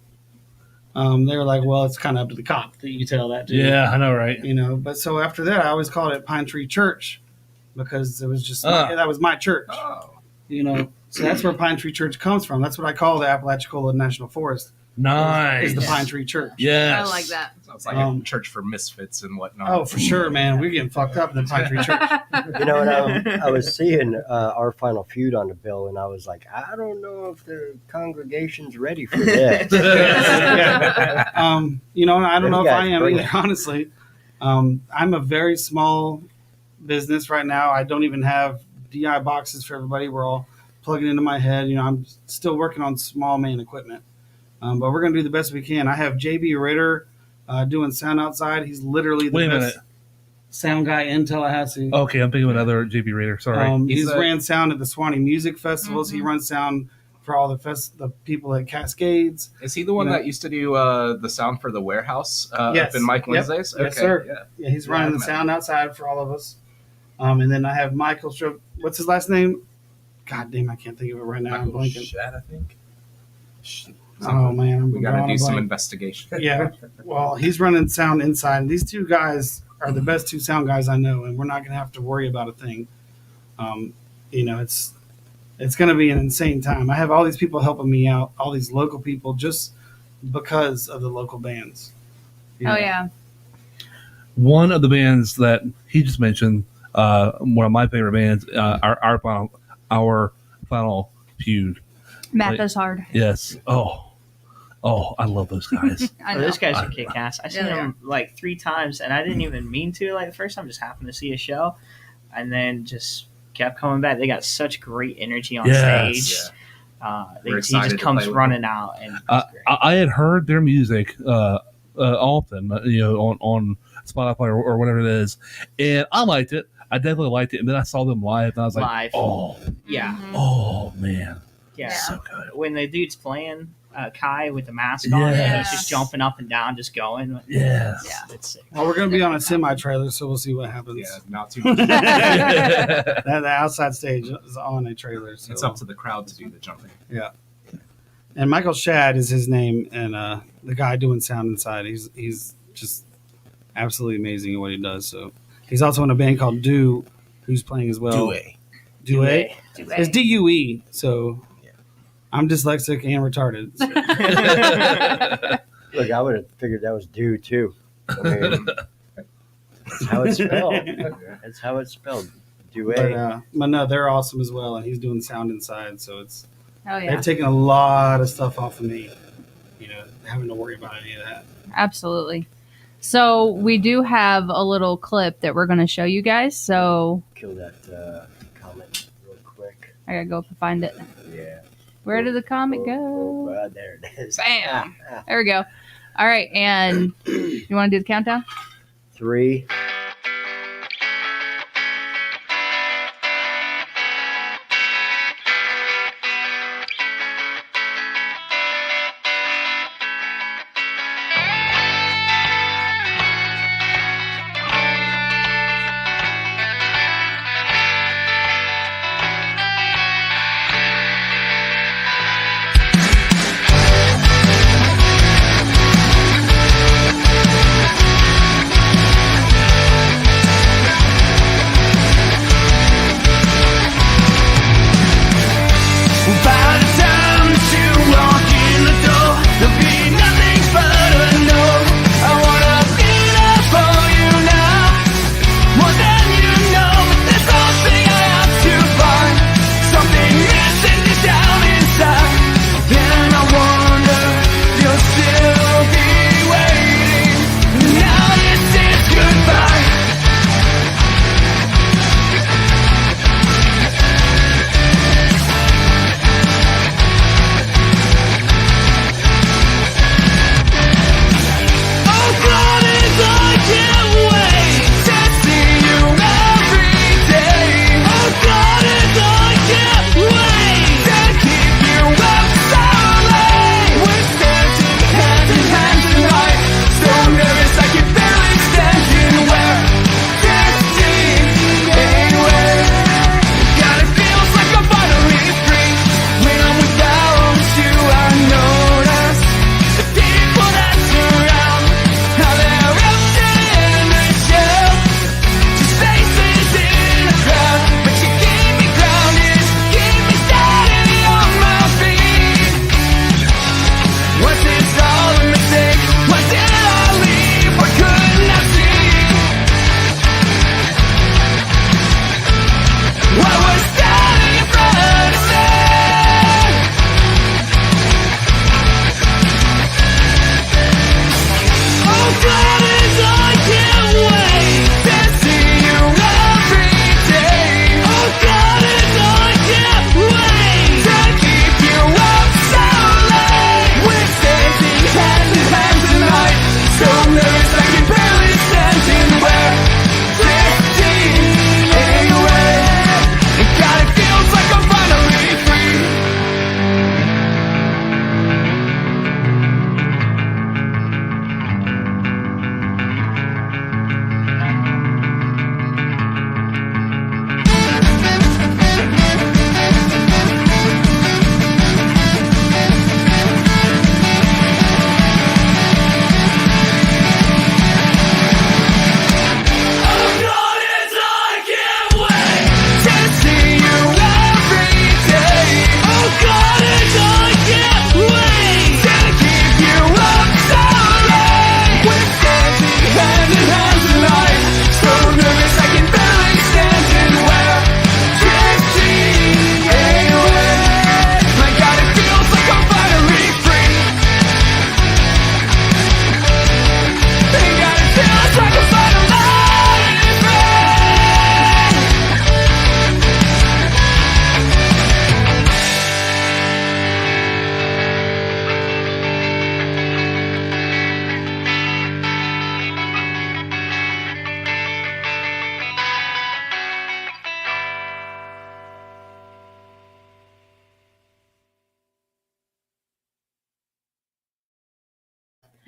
They were like, well, it's kind of up to the cop that you tell that to.
Yeah, I know, right?
You know, but so after that, I always called it Pine Tree Church because it was just
Ah.
that was my church.
Oh.
You know, so that's where Pine Tree Church comes from. That's what I call the Apalachicola National Forest.
Nice.
Is the Pine Tree Church.
Yes.
I like that.
It's Sounds like
Um,
a church for misfits and whatnot.
Oh, for sure, man. We're getting fucked up in the Pine Tree Church.
You know, and I was seeing Our Final Feud on the bill, and I was like, I don't know if the congregation's ready for this.
You know, and I don't know if I am
Bring
either,
it.
honestly. I'm a very small business right now. I don't even have DI boxes for everybody. We're all plugging into my head. You know, I'm still working on small main equipment. But we're going to do the best we can. I have JB Ritter doing sound outside. He's literally the
Wait a
best
minute.
sound guy in Tallahassee.
Okay, I'm thinking of another JB Raider. Sorry.
He's
He's
ran sound at the Swanee Music Festivals. He runs sound for all the people at Cascades.
Is he the one
You know-
that used to do the sound for the warehouse
Yes.
up in Mike
Yep.
Wednesdays?
Yes, sir.
Yeah.
Yeah, he's
Yeah,
running
I've
the
met
sound outside for all of us. And then I have Michael Strip. What's his last name? God damn, I can't think of it right now. I'm
Michael
blanking.
Shad, I think.
Oh man, I'm
We got to
drawing
do
a
some
blank.
investigation.
Yeah, well, he's running sound inside. And these two guys are the best two sound guys I know, and we're not going to have to worry about a thing. You know, it's going to be an insane time. I have all these people helping me out, all these local people, just because of the local bands. You
Oh
know?
yeah.
One of the bands that he just mentioned, one of my favorite bands, our final feud.
Math is hard.
Yes. Oh, I love those guys.
I
Oh,
know.
those guys are kick ass. I seen
Yeah, they
them like 3 times, and I didn't even mean to. Like the first time, just happened to see a show, and then just kept coming back. They got such great energy on
Yes.
stage.
We're
He
excited
just
to
comes
play with
running out, and it's great.
I had heard their music often, on Spotify or whatever it is, and I liked it. I definitely liked it, and then I saw them live, and I was like,
Live.
oh,
Yeah,
Mhm.
oh man,
yeah.
so good.
When the dude's playing Kai with the mask on, and
Yes.
he's just jumping up and down, just going.
Yes.
Yeah, it's sick.
Well, we're going to be on a semi trailer, so we'll see what happens.
Yeah, not too much.
That the outside stage is on a trailer. So.
It's up to the crowd to do the jumping.
And Michael Shad is his name, and the guy doing sound inside. He's just absolutely amazing at what he does. So he's also in a band called Do, who's playing as well.
Due.
Due. It's DUE. So I'm dyslexic and retarded. So.
Look, I would have figured that was due too. I mean, that's how it's spelled. That's how it's spelled. Due.
But no, they're awesome as well, and he's doing sound inside. So it's
Oh yeah.
they've taken a lot of stuff off of me. You know, having to worry about any of that.
Absolutely. So we do have a little clip that we're going to show you guys. So
Kill that comment real quick.
I gotta go up and find it.
Yeah.
Where did the comic
Oh,
go?
there it is.
Bam. There we go. All right, and you want to do the countdown?
3,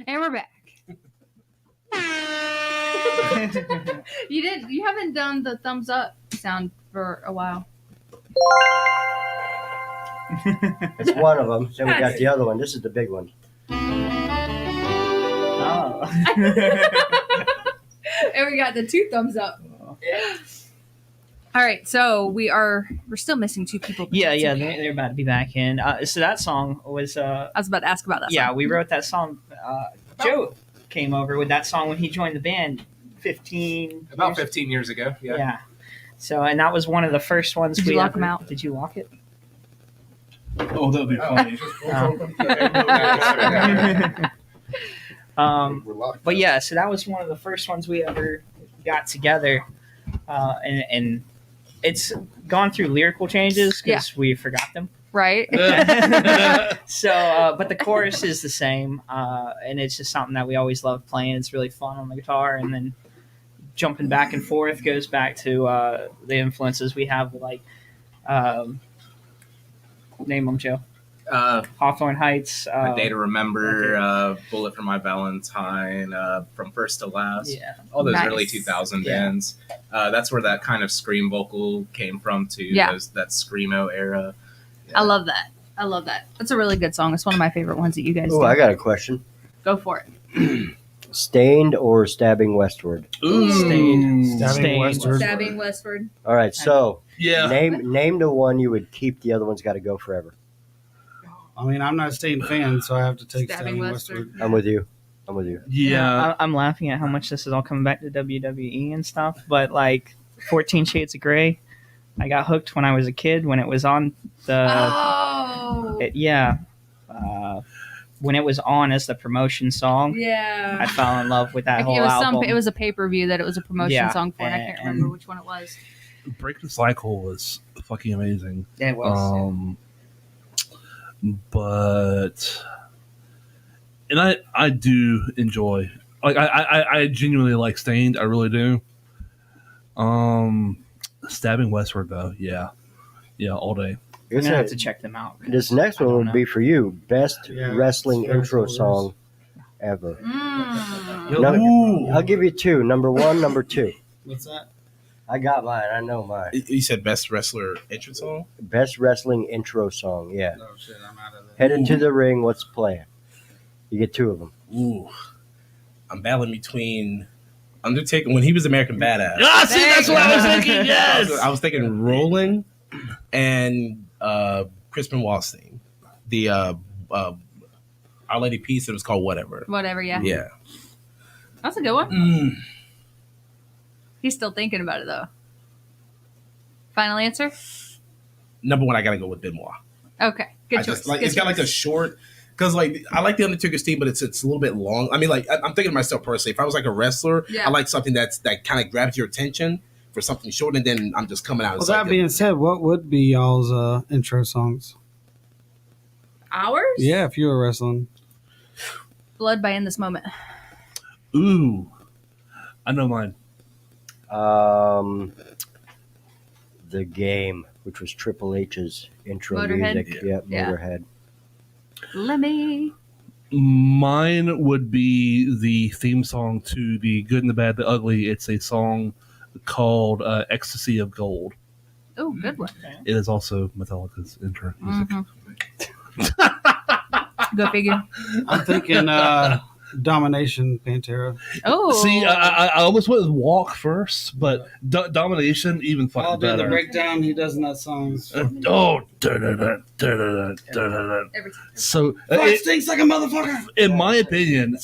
And we're back. You haven't done the thumbs up sound for a while.
It's one of them. Then we got the other one. This is the big one.
Oh.
And we got the 2 thumbs up. All right, so we're still missing 2 people. but
Yeah,
that's
yeah,
okay.
they're about to be back in. So that song was,
I was about to ask about that.
yeah,
song.
we wrote that song. Joe came over with that song when he joined the band 15
About
years
15 years ago.
Yeah.
Yeah.
So, and that was one of the first ones
Did
we
you lock
ever-
him out?
Did you lock it?
Oh, that would be funny.
We're locked
But
up.
yeah, so that was one of the first ones we ever got together, and it's gone through lyrical changes because we forgot them.
Right?
So, but the chorus is the same, and it's just something that we always love playing. It's really fun on the guitar, and then jumping back and forth goes back to the influences we have, like name them, Joe. Hawthorne Heights.
A Day to Remember, Bullet for My Valentine, From First to Last.
Yeah.
All those
Nice.
early 2000
Yeah.
bands. That's where that kind of scream vocal came from too.
Yeah.
That screamo era.
I love that. I love that. That's a really good song. It's one of my favorite ones that you guys
Oh,
do.
I got a question.
Go for it.
Stained or Stabbing Westward?
Stained.
Stabbing Westward.
Stabbing Westward.
All right, so
Yeah.
name the one you would keep. The other one's got to go forever.
I mean, I'm not a Stain fan, so I have to take
Stabbing
Stabbing
Westward.
Westward.
I'm with you.
Yeah.
I'm laughing at how much this is all coming back to WWE and stuff, but like 14 Shades of Grey, I got hooked when I was a kid when it was on the
Oh.
when it was on as the promotion song. I
Yeah.
fell in love with that
Like,
whole
it was
album.
it was a pay-per-view that it was a promotion
Yeah,
song for, and I can't remember
and-
which one it was.
Breaking Cycle was fucking amazing.
Yeah, it was.
But and I do enjoy, like, I genuinely like Stained. I really do. Stabbing Westward though, yeah, all day.
I'm gonna have to check them out.
This next
I
one
don't
would
know.
be for you. Best
Yeah,
wrestling
it's
intro
very
song ever.
Mm.
No, I'll give you 2. Number 1, number 2.
What's that?
I got mine. I know mine.
You said best wrestler entrance song?
Best wrestling intro song. Yeah.
Oh shit, I'm out of there.
Headed to the ring. What's playing? You get 2 of them.
Ooh. I'm battling between Undertaker when he was American Badass.
Ah, see, that's what I was thinking. Yes.
I was thinking Rolling and Crispin Wallstein. The Our Lady Peace, it was called Whatever.
Whatever. Yeah.
Yeah.
That's a good one.
Mm.
He's still thinking about it though. Final answer.
Number 1, I gotta go with Benoit.
Okay. Good
I
choice.
just like
Good
it's got like a
choice.
short because like I like the Undertaker's theme, but it's a little bit long. I mean, like I'm thinking to myself personally, if I was like a wrestler,
Yeah.
I like something that kind of grabs your attention for something short, and then I'm just coming out.
Well,
It's
that
like
being said, what would be y'all's intro songs?
Ours.
Yeah, if you were wrestling.
Blood by In This Moment.
Ooh, I know mine.
The Game, which was Triple H's intro
Motorhead?
music. Yep,
Yeah.
Motorhead.
Lemmy.
Mine would be the theme song to The Good and the Bad, the Ugly. It's a song called "Ecstasy of Gold."
Oh, good one.
It is also Metallica's intro music.
Go figure.
I'm thinking Domination, Pantera.
Oh.
See, I almost went with Walk first, but Domination even
I'll
fucking
do the
better.
breakdown he does in that song.
Oh, da-da-da.
Every time.
So
Fuck stinks like a motherfucker.
in my opinion,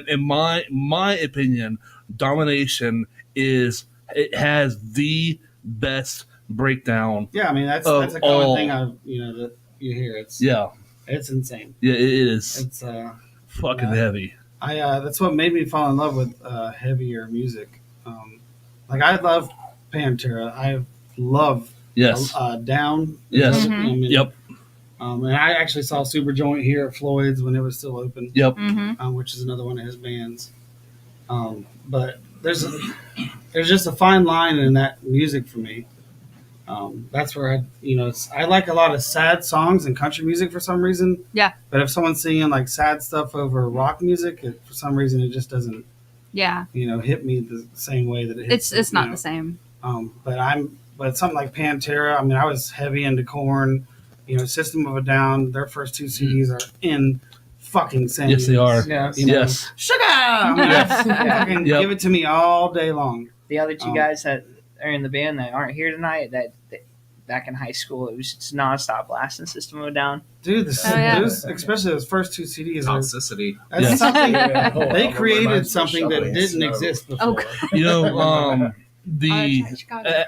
in my opinion, Domination it has the best breakdown.
Yeah, I mean that's
Of
a common
all-
thing that you hear. It's
It's
insane.
it is
It's
fucking heavy.
that's what made me fall in love with heavier music. Like I love Pantera. I love
Yes.
Down.
Yes.
I mean,
Yep.
And I actually saw Superjoint here at Floyd's when it was still open.
Yep.
Mm-hmm.
Which is another one of his bands. But there's just a fine line in that music for me. That's where I like a lot of sad songs and country music for some reason.
Yeah.
But if someone's singing like sad stuff over rock music, for some reason it just doesn't,
Yeah.
hit me the same way that it hits.
It's not the same.
But something like Pantera. I mean, I was heavy into Korn. System of a Down. Their first 2 CDs are in fucking insane.
Yes, they are.
Yeah.
Yes.
Sugar. I mean,
Yes.
fucking
Yep.
give it to me all day long.
The other two
Um,
guys that are in the band that aren't here tonight, that back in high school, it was just nonstop blasting System of a Down.
Dude,
Oh, yeah.
especially those first 2 CDs are
Toxicity.
that's
Yes.
something
Yeah.
they
Oh,
created
reminds me of
something that
shoveling
didn't
snow.
exist before.
Oh,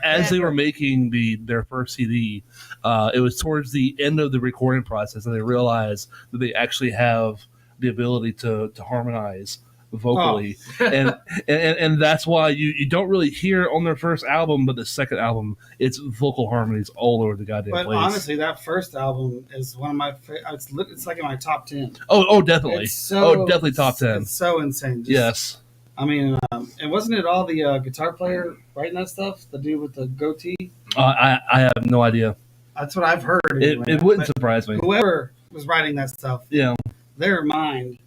As they were making their first CD, it was towards the end of the recording process that they realized that they actually have the ability to harmonize vocally, and that's why you don't really hear it on their first album, but the second album it's vocal harmonies all over the goddamn
But
place.
honestly, that first album is one of my it's like in my top 10.
oh, definitely,
It's so,
definitely top 10.
It's so insane. Just-
Yes,
I mean, and wasn't it all the guitar player writing that stuff? The dude with the goatee?
I have no idea.
That's what I've heard.
It
anyway.
wouldn't
But
surprise me.
whoever was writing that stuff,
Yeah,
their mind,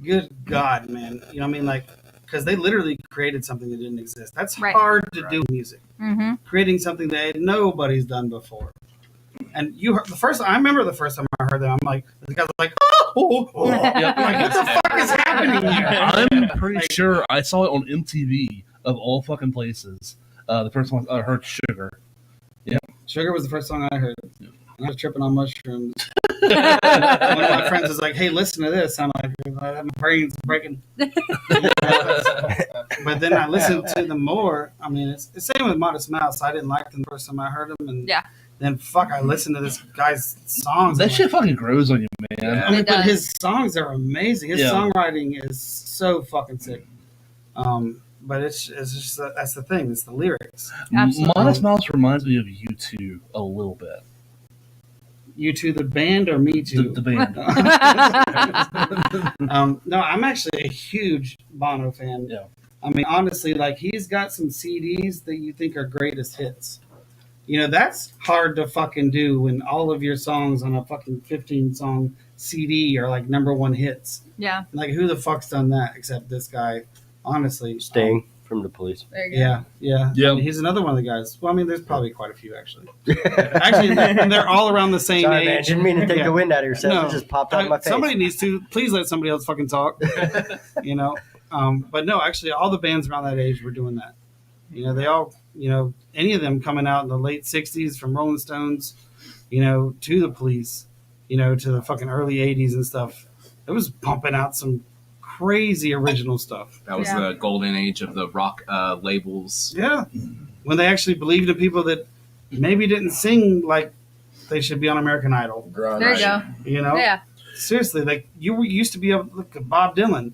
good God, man. You know what I mean? Like, because they literally created something that didn't exist. That's
Right.
hard to do in music.
Mm-hmm.
Creating something that nobody's done before. And I remember the first time I heard that, I'm like, the guy's like, oh.
Yep.
I'm like, what the fuck is happening here?
I'm pretty sure I saw it on MTV of all fucking places. The first one I heard Sugar.
Sugar was the first song I heard. I was tripping on mushrooms. One of my friends was like, hey, listen to this. I'm like, my brain's breaking. But then I listened to them more. I mean, it's the same with Modest Mouse. I didn't like them the first time I heard them. And
Yeah.
then, I listened to this guy's songs.
That
I'm
shit fucking grows on you, man.
I mean,
It
but
does.
his songs are amazing. His
Yeah.
songwriting is so fucking sick. But it's just that's the thing. It's the lyrics.
Absolutely.
Modest Mouse reminds me of U2 a little bit.
You two, the band, or me too?
The band.
No, I'm actually a huge Bono fan.
Yeah.
I mean, honestly, like he's got some CDs that you think are greatest hits. That's hard to fucking do when all of your songs on a fucking 15-song CD are like #1 hits.
Yeah.
Like, who the fuck's done that except this guy? Honestly,
Sting from the Police.
There you go.
Yeah.
Yeah.
I mean, he's another one of the guys. Well, I mean, there's probably quite a few actually. Actually, and they're all around the same
Sorry, man.
age.
Didn't mean to take
Yeah.
the wind out of your sails.
No.
It just popped out of my face.
Somebody needs to please let somebody else fucking talk. But no, actually, all the bands around that age were doing that. They all, any of them coming out in the late '60s, from Rolling Stones, to the Police, to the fucking early '80s and stuff. It was pumping out some crazy original stuff.
That was
Yeah.
the golden age of the rock labels.
Yeah, when they actually believed in people that maybe didn't sing like they should be on American Idol.
Grunge.
There you go.
Yeah. Seriously, like you used to be able to look at Bob Dylan.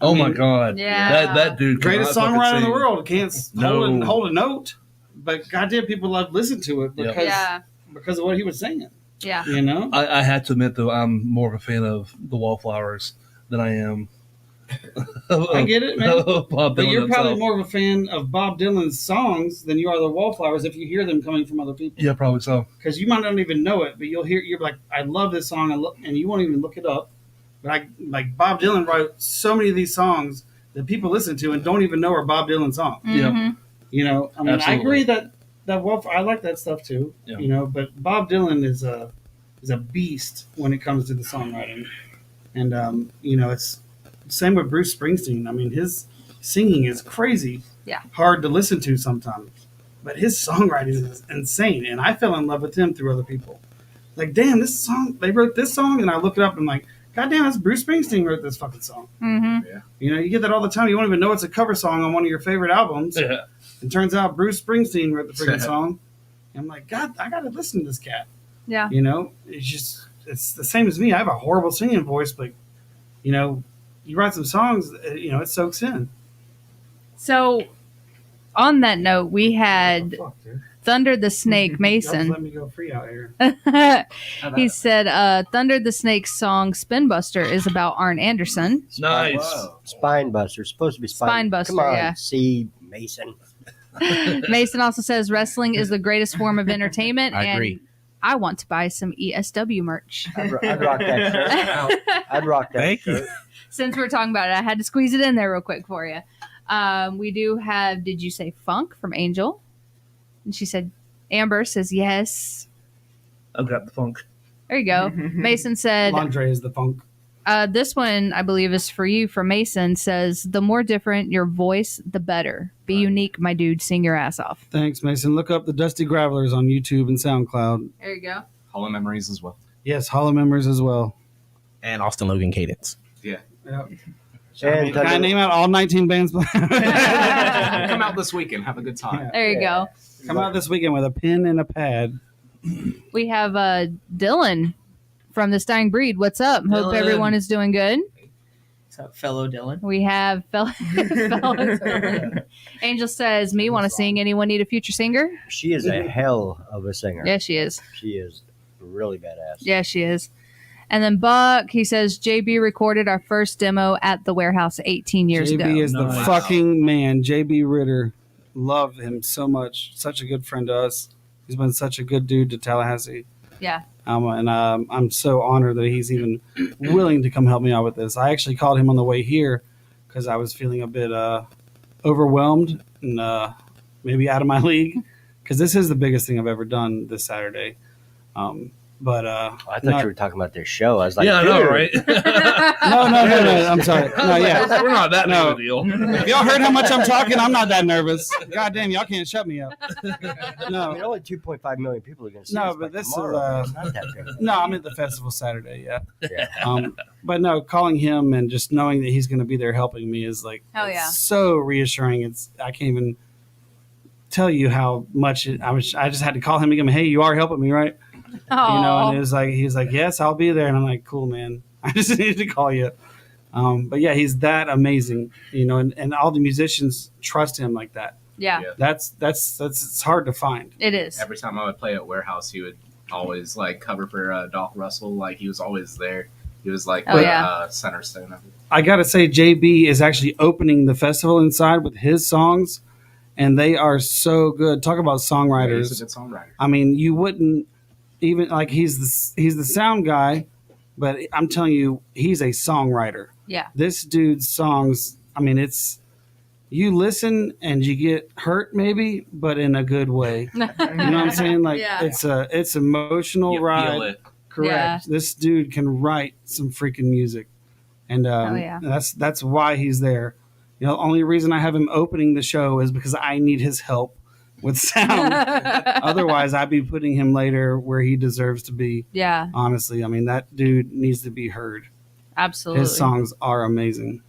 Oh
I
my
mean,
god.
Yeah.
That dude.
Greatest
cannot fucking
songwriter in the
sing.
world. Can't
No.
hold a note. But goddamn, people love to listen to it
Yeah.
because of what he was singing.
Yeah.
I have to admit though, I'm more of a fan of the Wallflowers than I am.
I get it, man.
Bob
But
Dylan
you're probably
himself.
more of a fan of Bob Dylan's songs than you are the Wallflowers if you hear them coming from other people.
Yeah, probably so.
Because you might not even know it, but you're like, I love this song, and you won't even look it up. But like Bob Dylan wrote so many of these songs that people listen to and don't even know are Bob Dylan songs.
Yeah.
Mhm.
I mean, I
Absolutely.
agree that I like that stuff too.
Yeah.
But Bob Dylan is a beast when it comes to the songwriting, and it's same with Bruce Springsteen. I mean, his singing is crazy, hard to listen to sometimes, but his songwriting is insane, and I fell in love with him through other people. Like, damn, they wrote this song, and I look it up and I'm like, God damn, that's Bruce Springsteen wrote this fucking song.
Mhm.
You get that all the time. You won't even know it's a cover song on one of your favorite albums.
Yeah.
It turns out Bruce Springsteen wrote the freaking song. And I'm like, God, I got to listen to this cat.
Yeah.
It's the same as me. I have a horrible singing voice, but, you write some songs, it soaks in.
So, on that note, we had
Oh, fuck, dude.
Thunder the Snake
Y'all just
Mason.
let me go free out here.
He said, Thunder the Snake's song Spin Buster is about Arn Anderson.
Nice.
Spine Buster. Supposed to be spine.
Spine Buster,
Come on,
yeah.
C. Mason.
Mason also says wrestling is the greatest form of entertainment.
I
and
agree.
I want to buy some ESW merch.
I'd rock that shirt. I'd rock that
Thank you.
shirt.
Since we're talking about it, I had to squeeze it in there real quick for you. We do have, did you say funk from Angel? And she said, Amber says yes.
I've got the funk.
There you go. Mason said,
Laundry is the funk.
this one, I believe, is for you from Mason. Says, the more different your voice, the better. Be unique, my dude. Sing your ass off.
Thanks, Mason. Look up the Dusty Gravelers on YouTube and SoundCloud.
There you go.
Hollow Memories as well.
Yes, Hollow Members as well.
And Austin Logan Cadence.
Yep.
And
Can I name out all 19 bands?
Come out this weekend. Have a good time.
There you go.
Come out this weekend with a pen and a pad.
We have Dylan from The Dying Breed. What's up? Hope
Dylan.
everyone is doing good.
What's up, fellow Dylan?
We have fellow Dylan. Angel says, me want to sing. Anyone need a future singer?
She is a hell of a singer.
Yeah, she is.
She is really badass.
Yeah, she is. And then Buck, he says, JB recorded our first demo at the warehouse 18 years
JB
ago.
is the
Nice.
fucking man. JB Ritter. Love him so much. Such a good friend to us. He's been such a good dude to Tallahassee.
Yeah.
I'm so honored that he's even willing to come help me out with this. I actually called him on the way here because I was feeling a bit overwhelmed and maybe out of my league because this is the biggest thing I've ever done this Saturday. But
I thought you were talking about their show. I was like,
Yeah, I know,
dude.
right?
no. I'm sorry. No, yeah.
We're not that
No.
big of a deal.
If y'all heard how much I'm talking, I'm not that nervous. God damn, y'all can't shut me up.
I
No,
mean, only 2.5 million people are going to see
No,
this
but
by
this is,
tomorrow. It's not that big.
no, I'm at the festival Saturday. Yeah.
Yeah.
But no, calling him and just knowing that he's going to be there helping me is like
Hell yeah.
so reassuring. I can't even tell you how much I just had to call him and give him, hey, you are helping me, right?
Oh,
You know, and it was like he's like, yes, I'll be there, and I'm like, cool, man. I just needed to call you. But yeah, he's that amazing, you know, and all the musicians trust him like that.
yeah,
Yeah.
That's it's hard to find.
it is.
Every time I would play at Warehouse, he would always like cover for Doc Russell. Like he was always there. He was like
Oh, yeah.
center stone of it.
I got to say, JB is actually opening the festival inside with his songs, and they are so good. Talk about
He's
songwriters.
a good songwriter.
I mean, you wouldn't even like he's the sound guy, but I'm telling you, he's a songwriter.
Yeah.
This dude's songs, I mean, it's you listen and you get hurt maybe, but in a good way. You know what I'm saying? Like
Yeah.
it's emotional
You
ride.
feel it.
Correct.
Yeah.
This dude can write some freaking music, and
Oh, yeah.
that's why he's there. You know, the only reason I have him opening the show is because I need his help with sound. Otherwise, I'd be putting him later where he deserves to be.
Yeah,
Honestly, I mean that dude needs to be heard.
absolutely.
His songs are amazing.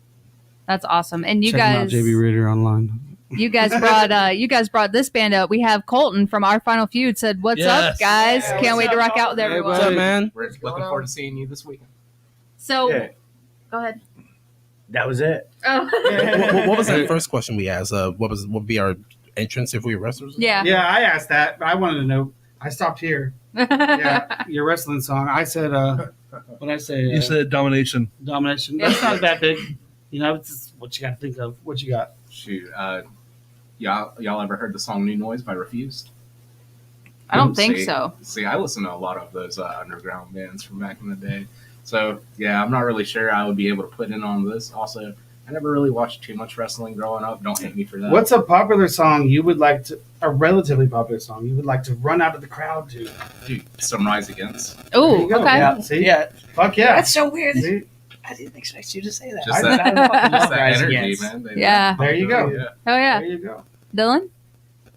That's awesome. And you
Check him out,
guys,
JB Ritter online.
you guys brought this band up. We have Colton from Our Final Feud said, "What's up,
Yes.
guys?
Yeah,
Can't wait
what's
to
up,
rock out with
Colton?
everyone."
What's up, man?
We're looking forward to seeing you this weekend.
So,
Yeah.
go ahead.
That was it.
Oh,
What was that first question we asked? What would be our entrance if we were wrestlers?
yeah.
Yeah, I asked that, but I wanted to know. I stopped here. Yeah, your wrestling song. I said, what I say?
You said domination.
domination. That's not that big. You know, it's just what you got to think of. What you got?
Shoot, y'all ever heard the song "New Noise" by Refused?
I don't think
See-
so.
See, I listen to a lot of those underground bands from back in the day. So yeah, I'm not really sure I would be able to put in on this. Also, I never really watched too much wrestling growing up. Don't hate me for that.
What's a popular song you would like to? A relatively popular song you would like to run out of the crowd to?
Dude, some Rise Against?
There
Oh,
you go.
okay.
Yeah. See.
Yeah,
Fuck yeah.
that's so weird.
See?
I didn't expect you to say that.
Just
I
that,
fucking
just
love
that
Rise
energy,
Against.
man.
Yeah.
There you go.
Yeah.
Oh yeah,
There you go.
Dylan.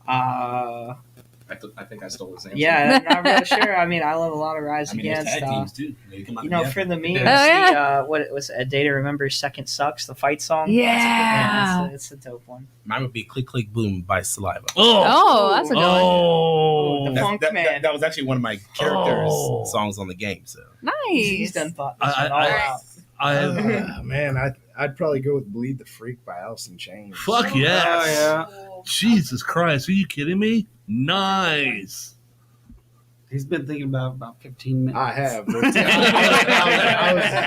I think I stole his answer.
Yeah, I'm not really sure. I mean, I love a lot of Rise Against.
too.
You know, for the memes,
Oh, yeah.
what it was, A Day to Remember, Second Sucks, the fight song.
Yeah.
That's a good one. It's a dope one.
Mine would be "Click Click Boom" by Saliva.
Oh, that's a good one.
The
That's-
Funk
that,
Man.
that was actually one of my characters'
Oh.
songs on the game. So
He's
Nice.
done thought this
I-
one all
I-
out.
Man, I'd probably go with "Bleed the Freak" by Alice in Chains.
Fuck yes.
Oh yeah.
Jesus Christ. Are you kidding me? Nice.
He's been thinking about 15 minutes.
I have.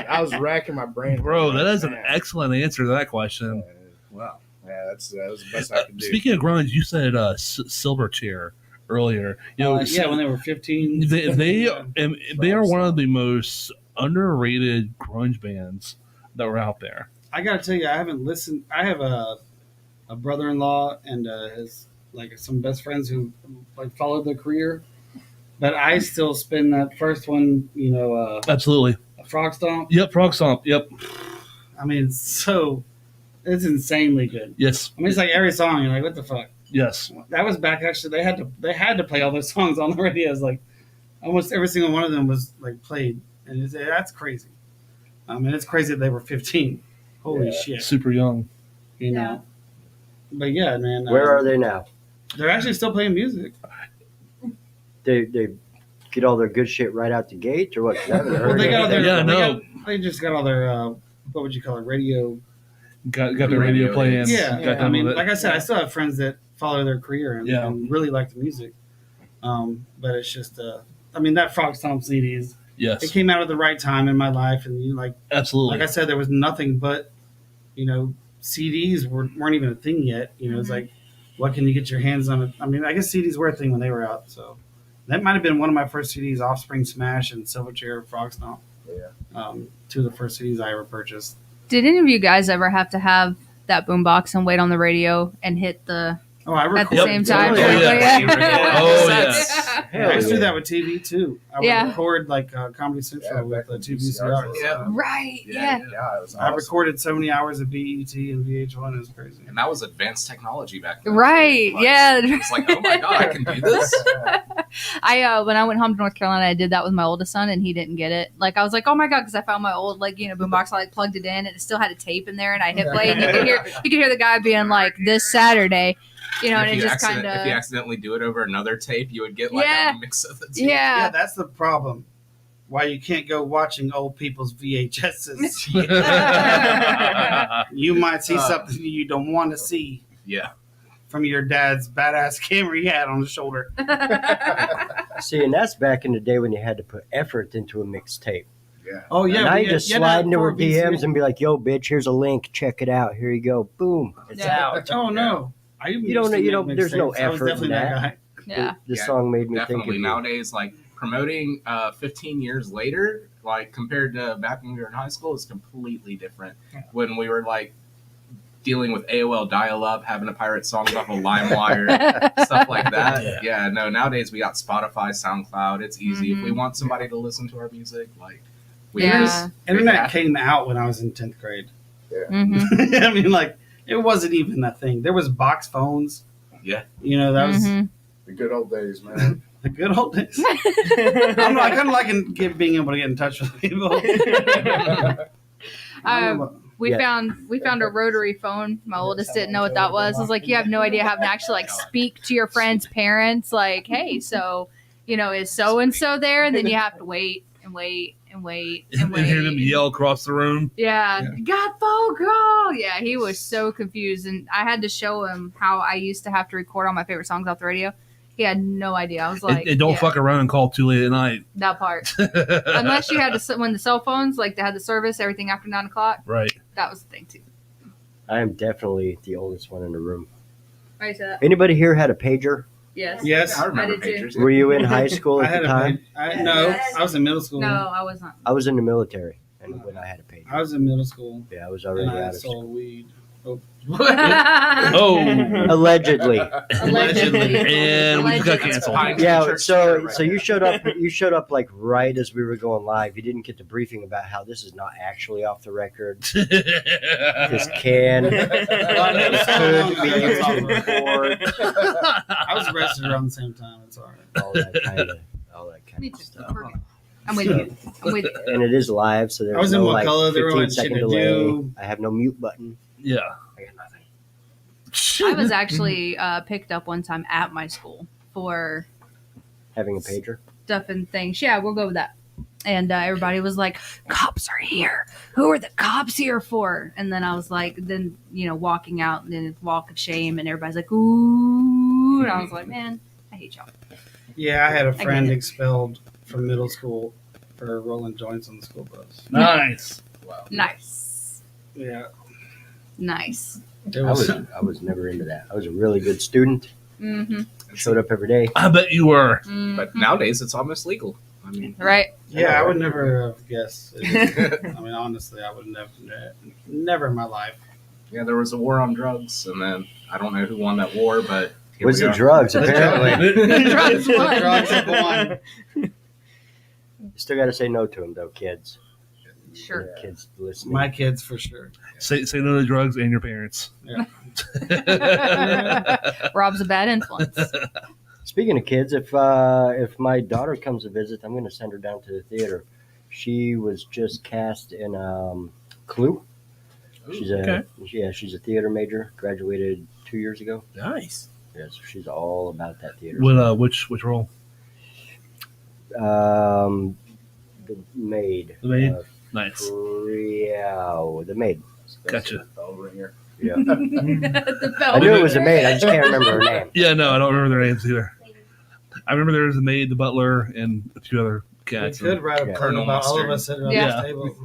I was racking my brain.
Bro, that is an
Man.
excellent answer to that question.
Wow. Yeah, that was the best I could do.
Speaking of grunge, you said Silverchair earlier. You know,
Yeah, when they were 15.
they are one of the most underrated grunge bands that were out there.
I gotta tell you, I haven't listened. I have a brother-in-law and his like some best friends who like followed their career, but I still spin that first one. You know,
Absolutely.
a Frog Stomp.
Yep. Frog Stomp. Yep.
I mean, it's insanely good.
Yes.
I mean, it's like every song. You're like, what the fuck?
Yes.
That was back actually. They had to play all those songs on the radio. It's like almost every single one of them was like played, and that's crazy. I mean, it's crazy that they were 15. Holy shit!
Super young.
You know. But yeah, man.
Where are they now?
They're actually still playing music.
They get all their good shit right out the gate, or what? 'Cause I haven't
Well,
heard
they got all their.
Yeah, no.
They just got all their. What would you call it? Radio.
Got the radio playing.
Yeah.
Got
I
them
mean,
with it.
like I said, I still have friends that follow their career
Yeah.
and really like the music. But it's just. I mean, that Frog Stomp CD is.
Yes.
It came out at the right time in my life, and like
Absolutely.
I said, there was nothing but, CDs weren't even a thing yet. It's like, what can you get your hands on? I mean, I guess CDs were a thing when they were out. So that might have been one of my first CDs: Offspring, Smash, and Silverchair, Frog Stomp.
Yeah.
Two of the first CDs I ever purchased.
Did any of you guys ever have to have that boombox and wait on the radio and hit the
Oh, I
at the
recorded.
same time?
Oh, yeah. Oh,
yes.
I used to do
yeah.
that with TV too. I would
Yeah.
record like Comedy Central with
back when
two
VCRs
VCRs.
was
Yeah.
Right. Yeah.
Yeah, it was
I
awesome.
recorded so many hours of BET and VH1. It was crazy.
And that was advanced technology back then.
Right.
Like,
Yeah.
It's like, oh my god, I can do this.
I when I went home to North Carolina, I did that with my oldest son, and he didn't get it. Like I was like, oh my god, because I found my old boombox. I like plugged it in, and it still had a tape in there, and I hit play, and you could hear the guy being like, "This Saturday," and it just kind
If you
of
accidentally do it over another tape, you would get like
Yeah.
a mix of the two.
Yeah,
yeah.
that's the problem. Why you can't go watching old people's VHSs. You might see something you don't want to see
Yeah.
from your dad's badass camera he had on his shoulder.
See, and that's back in the day when you had to put effort into a mixtape.
Oh yeah,
now
we-
you just
yeah,
slide
that
into her
4 VCR.
DMs and be like, "Yo, bitch, here's a link. Check it out. Here you go. Boom, it's
Yeah.
out."
Oh no, I
You don't know- you don't- there's no
I was
effort in
definitely that
that.
guy.
Yeah.
This
Yeah,
song made me think
Definitely
of you.
nowadays, like promoting 15 years later, like compared to back when we were in high school, is completely different. When we were like dealing with AOL dial-up, having to pirate songs off of LimeWire, stuff like that. Yeah, no. Nowadays we got Spotify, SoundCloud. It's easy. If we want somebody to listen to our music, like we
Yeah.
just
Internet came out when I was in 10th grade.
hmm
I mean, like it wasn't even a thing. There was box phones.
Yeah.
That was
hmm
The good old days, man.
the good old days. I don't know. I kind of like being able to get in touch with people. I don't know about-
We
Yeah.
found a rotary phone. My oldest didn't know what that was. I was like, you have no idea how to actually like speak to your friend's parents. Like, hey, so is so and so there? And then you have to wait and wait and wait and
And
wait.
hear them yell across the room.
Yeah, got phone call. Yeah, he was so confused, and I had to show him how I used to have to record all my favorite songs off the radio. He had no idea. I was like,
And don't
yeah,
fuck around and call too late at night.
that part. Unless you had to, when the cell phones like they had the service everything after 9 o'clock.
Right.
That was the thing too.
I am definitely the oldest one in the room.
Why you say that?
Anybody here had a pager?
Yes.
Yes,
I remember
I did too.
pagers.
Were you in high school
I
at
had
the
a
time?
no, I was in middle school.
No, I was not.
I was in the military, and when I had a pager,
I was in middle school.
yeah, I was
And
already
I
out of school.
sold weed.
Oh.
Allegedly.
Allegedly.
And we just got canceled.
Yeah,
Church
so
right
so
there.
you showed up. You showed up like right as we were going live. You didn't get the briefing about how this is not actually off the record. This can could be used to record
I was arrested around the same time. It's all right.
all that kind of
Me too.
stuff.
I'm with you. I'm with you.
And it is live, so there's
I was in
no like
Wakulla. There were
15
like shit
second
to
delay.
do.
I have no mute button.
Yeah.
I got nothing.
I was actually picked up one time at my school for
Having a pager.
stuff and things. Yeah, we'll go with that. And everybody was like, "Cops are here. Who are the cops here for?" And then I was like, walking out, and then it's walk of shame, and everybody's like, "Ooh," and I was like, "Man, I hate y'all."
Yeah, I had a
get
friend
it.
expelled from middle school for rolling joints on the school bus.
Nice.
Wow.
Nice,
Yeah.
nice.
It
I was never into that. I was a really good student.
Mm-hmm.
Showed up every day.
I bet you were.
But nowadays it's almost legal. I mean,
Right.
Yeah, I would never have guessed. I mean, honestly, I would never in my life.
yeah, there was a war on drugs, and then I don't know who won that war, but here
Was
we
it
are.
drugs? Apparently,
Drugs won.
Drugs have won.
you still got to say no to them, though, kids.
Sure.
Yeah, kids listening.
My kids for sure.
Say no to drugs and your parents.
Rob's a bad influence.
Speaking of kids, if my daughter comes to visit, I'm going to send her down to the theater. She was just cast in Clue. She's a theater major. Graduated 2 years ago.
Nice.
Yes, she's all about that theater.
Which role?
The maid.
The maid? Nice.
The maid.
Gotcha.
Bell ringer.
Yeah.
The
I knew it was a maid. I just can't remember her name.
Yeah, no, I don't remember their names either. I remember there was the maid, the butler, and a few other
We
cats.
could write a
Yeah.
poem
Colonel
about all of
Mustard.
us sitting around
Yeah.
this table.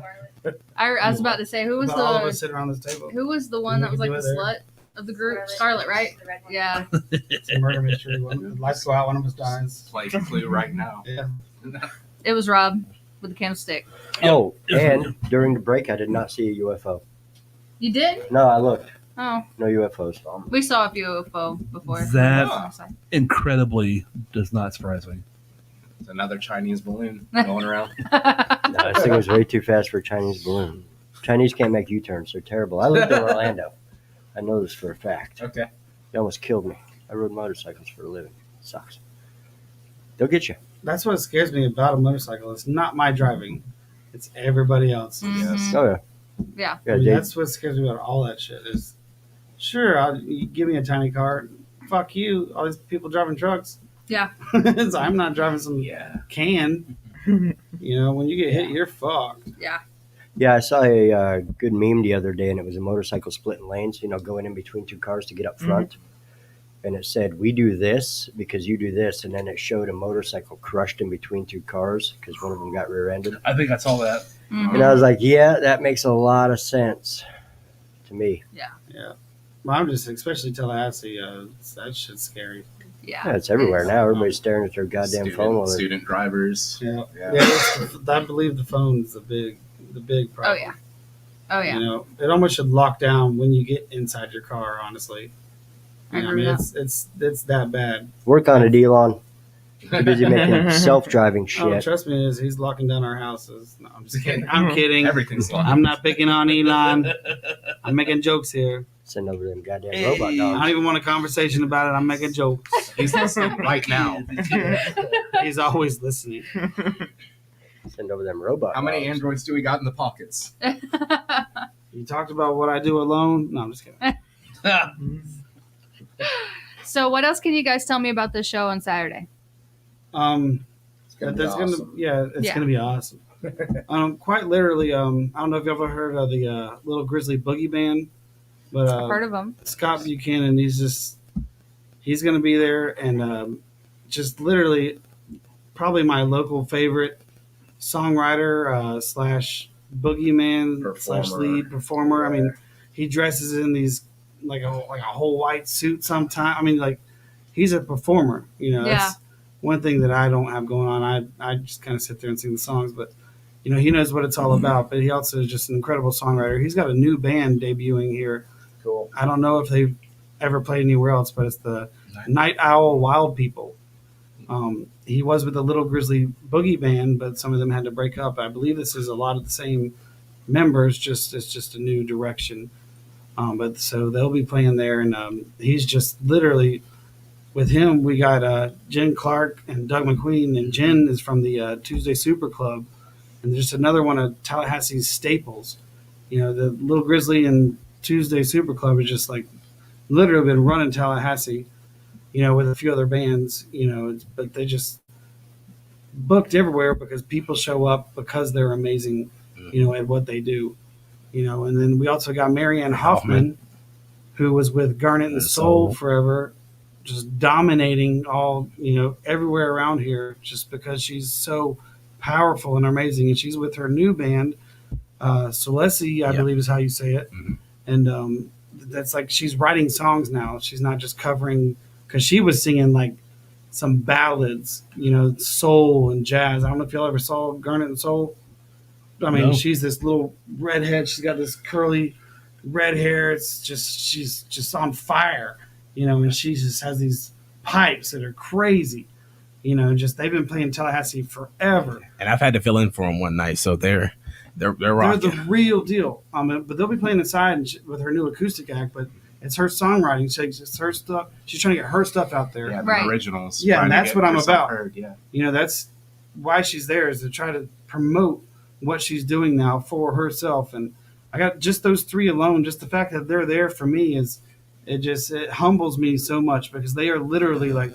I was about to say who was
About all of us
the
sitting around this table.
who was the one that was like the
We can do
slut of the group? Scarlet, right? Yeah.
It's a murder mystery. When the lights go out, one of us dies.
Play Clue right now.
Yeah.
It was Rob with the candlestick.
Oh, and during the break, I did not see a UFO.
You did?
No, I looked.
Oh,
No UFOs.
we saw a UFO before.
That incredibly does not surprise me.
It's another Chinese balloon going around.
No, this thing was way too fast for a Chinese balloon. Chinese can't make U-turns. They're terrible. I lived in Orlando. I know this for a fact.
Okay.
They almost killed me. I rode motorcycles for a living. It sucks. They'll get you.
That's what scares me about a motorcycle. It's not my driving. It's everybody else.
Mhm.
Oh, yeah.
Yeah.
Yeah,
I mean,
they-
that's what scares me about all that shit. Is sure, you give me a tiny car. Fuck you. All these people driving trucks.
Yeah.
So I'm not driving some can. You know, when you get hit, you're fucked.
Yeah, I saw a good meme the other day, and it was a motorcycle splitting lanes, going in between two cars to get up front. And it said, we do this because you do this. And then it showed a motorcycle crushed in between two cars because one of them got rear-ended.
I think I saw that.
Mhm.
And I was like, yeah, that makes a lot of sense to me.
Yeah. Well, I'm just, especially Tallahassee, that shit's scary.
Yeah,
Yeah.
it's everywhere now. Everybody's staring at their goddamn phone while they're
Student drivers.
Yeah.
Yeah.
I believe the phone's the big
Oh
problem.
yeah. Oh yeah.
You know, it almost should lock down when you get inside your car. Honestly,
I
I
agree
mean,
with
it's that bad.
work on it, Elon. Too busy making self-driving
Oh,
shit.
trust me, he's locking down our houses. No, I'm just kidding. I'm kidding.
Everything's locked.
I'm not picking on Elon. I'm making jokes here.
Send over them goddamn robot
I
dogs.
don't even want a conversation about it. I'm making jokes.
He's listening right now.
He's always listening.
Send over them robot
How many
dogs.
androids do we got in the pockets?
You talked about what I do alone. No, I'm just kidding.
So what else can you guys tell me about this show on Saturday?
It's gonna be
That's
awesome.
it's
Yeah.
gonna be awesome. Quite literally, I don't know if you've ever heard of the Little Grizzly Boogie Band, but
I've heard of them.
Scott Buchanan, he's going to be there, and just literally probably my local favorite songwriter slash boogeyman slash
Performer.
lead performer. I mean, he dresses in these like a whole white suit sometime. I mean, like he's a performer. You know,
Yeah.
that's one thing that I don't have going on. I just kind of sit there and sing the songs, but you know, he knows what it's all about. But he also is just an incredible songwriter. He's got a new band debuting here.
Cool.
I don't know if they've ever played anywhere else, but it's the Night Owl Wild People. He was with the Little Grizzly Boogie Band, but some of them had to break up. I believe this is a lot of the same members, it's just a new direction. But so they'll be playing there, and he's just literally with him. We got Jen Clark and Doug McQueen, and Jen is from the Tuesday Super Club, and there's another one of Tallahassee's staples. You know, the Little Grizzly and Tuesday Super Club is just like literally been running Tallahassee, you know, with a few other bands, you know, but they just booked everywhere because people show up because they're amazing, you know, at what they do, you know. And then we also got Marianne Hoffman, who was with Garnet and Soul forever, just dominating all, you know, everywhere around here just because she's so powerful and amazing. And she's with her new band, Solesi, I believe is how you say it. And that's like she's writing songs now. She's not just covering, because she was singing like some ballads, soul and jazz. I don't know if y'all ever saw Garnet and Soul. I mean,
No.
she's this little redhead. She's got this curly red hair. It's just, she's just on fire, and she just has these pipes that are crazy. Just they've been playing Tallahassee forever.
And I've had to fill in for them one night, so they're
They're
rocking.
the real deal. But they'll be playing inside with her new acoustic act. But it's her songwriting. It's her stuff. She's trying to get her stuff out there.
Yeah, the
Right.
originals.
Yeah, and
trying to
that's
get
what I'm
herself
about.
heard, yeah.
That's why she's there, is to try to promote what she's doing now for herself. And I got just those three alone. Just the fact that they're there for me it humbles me so much, because they are literally like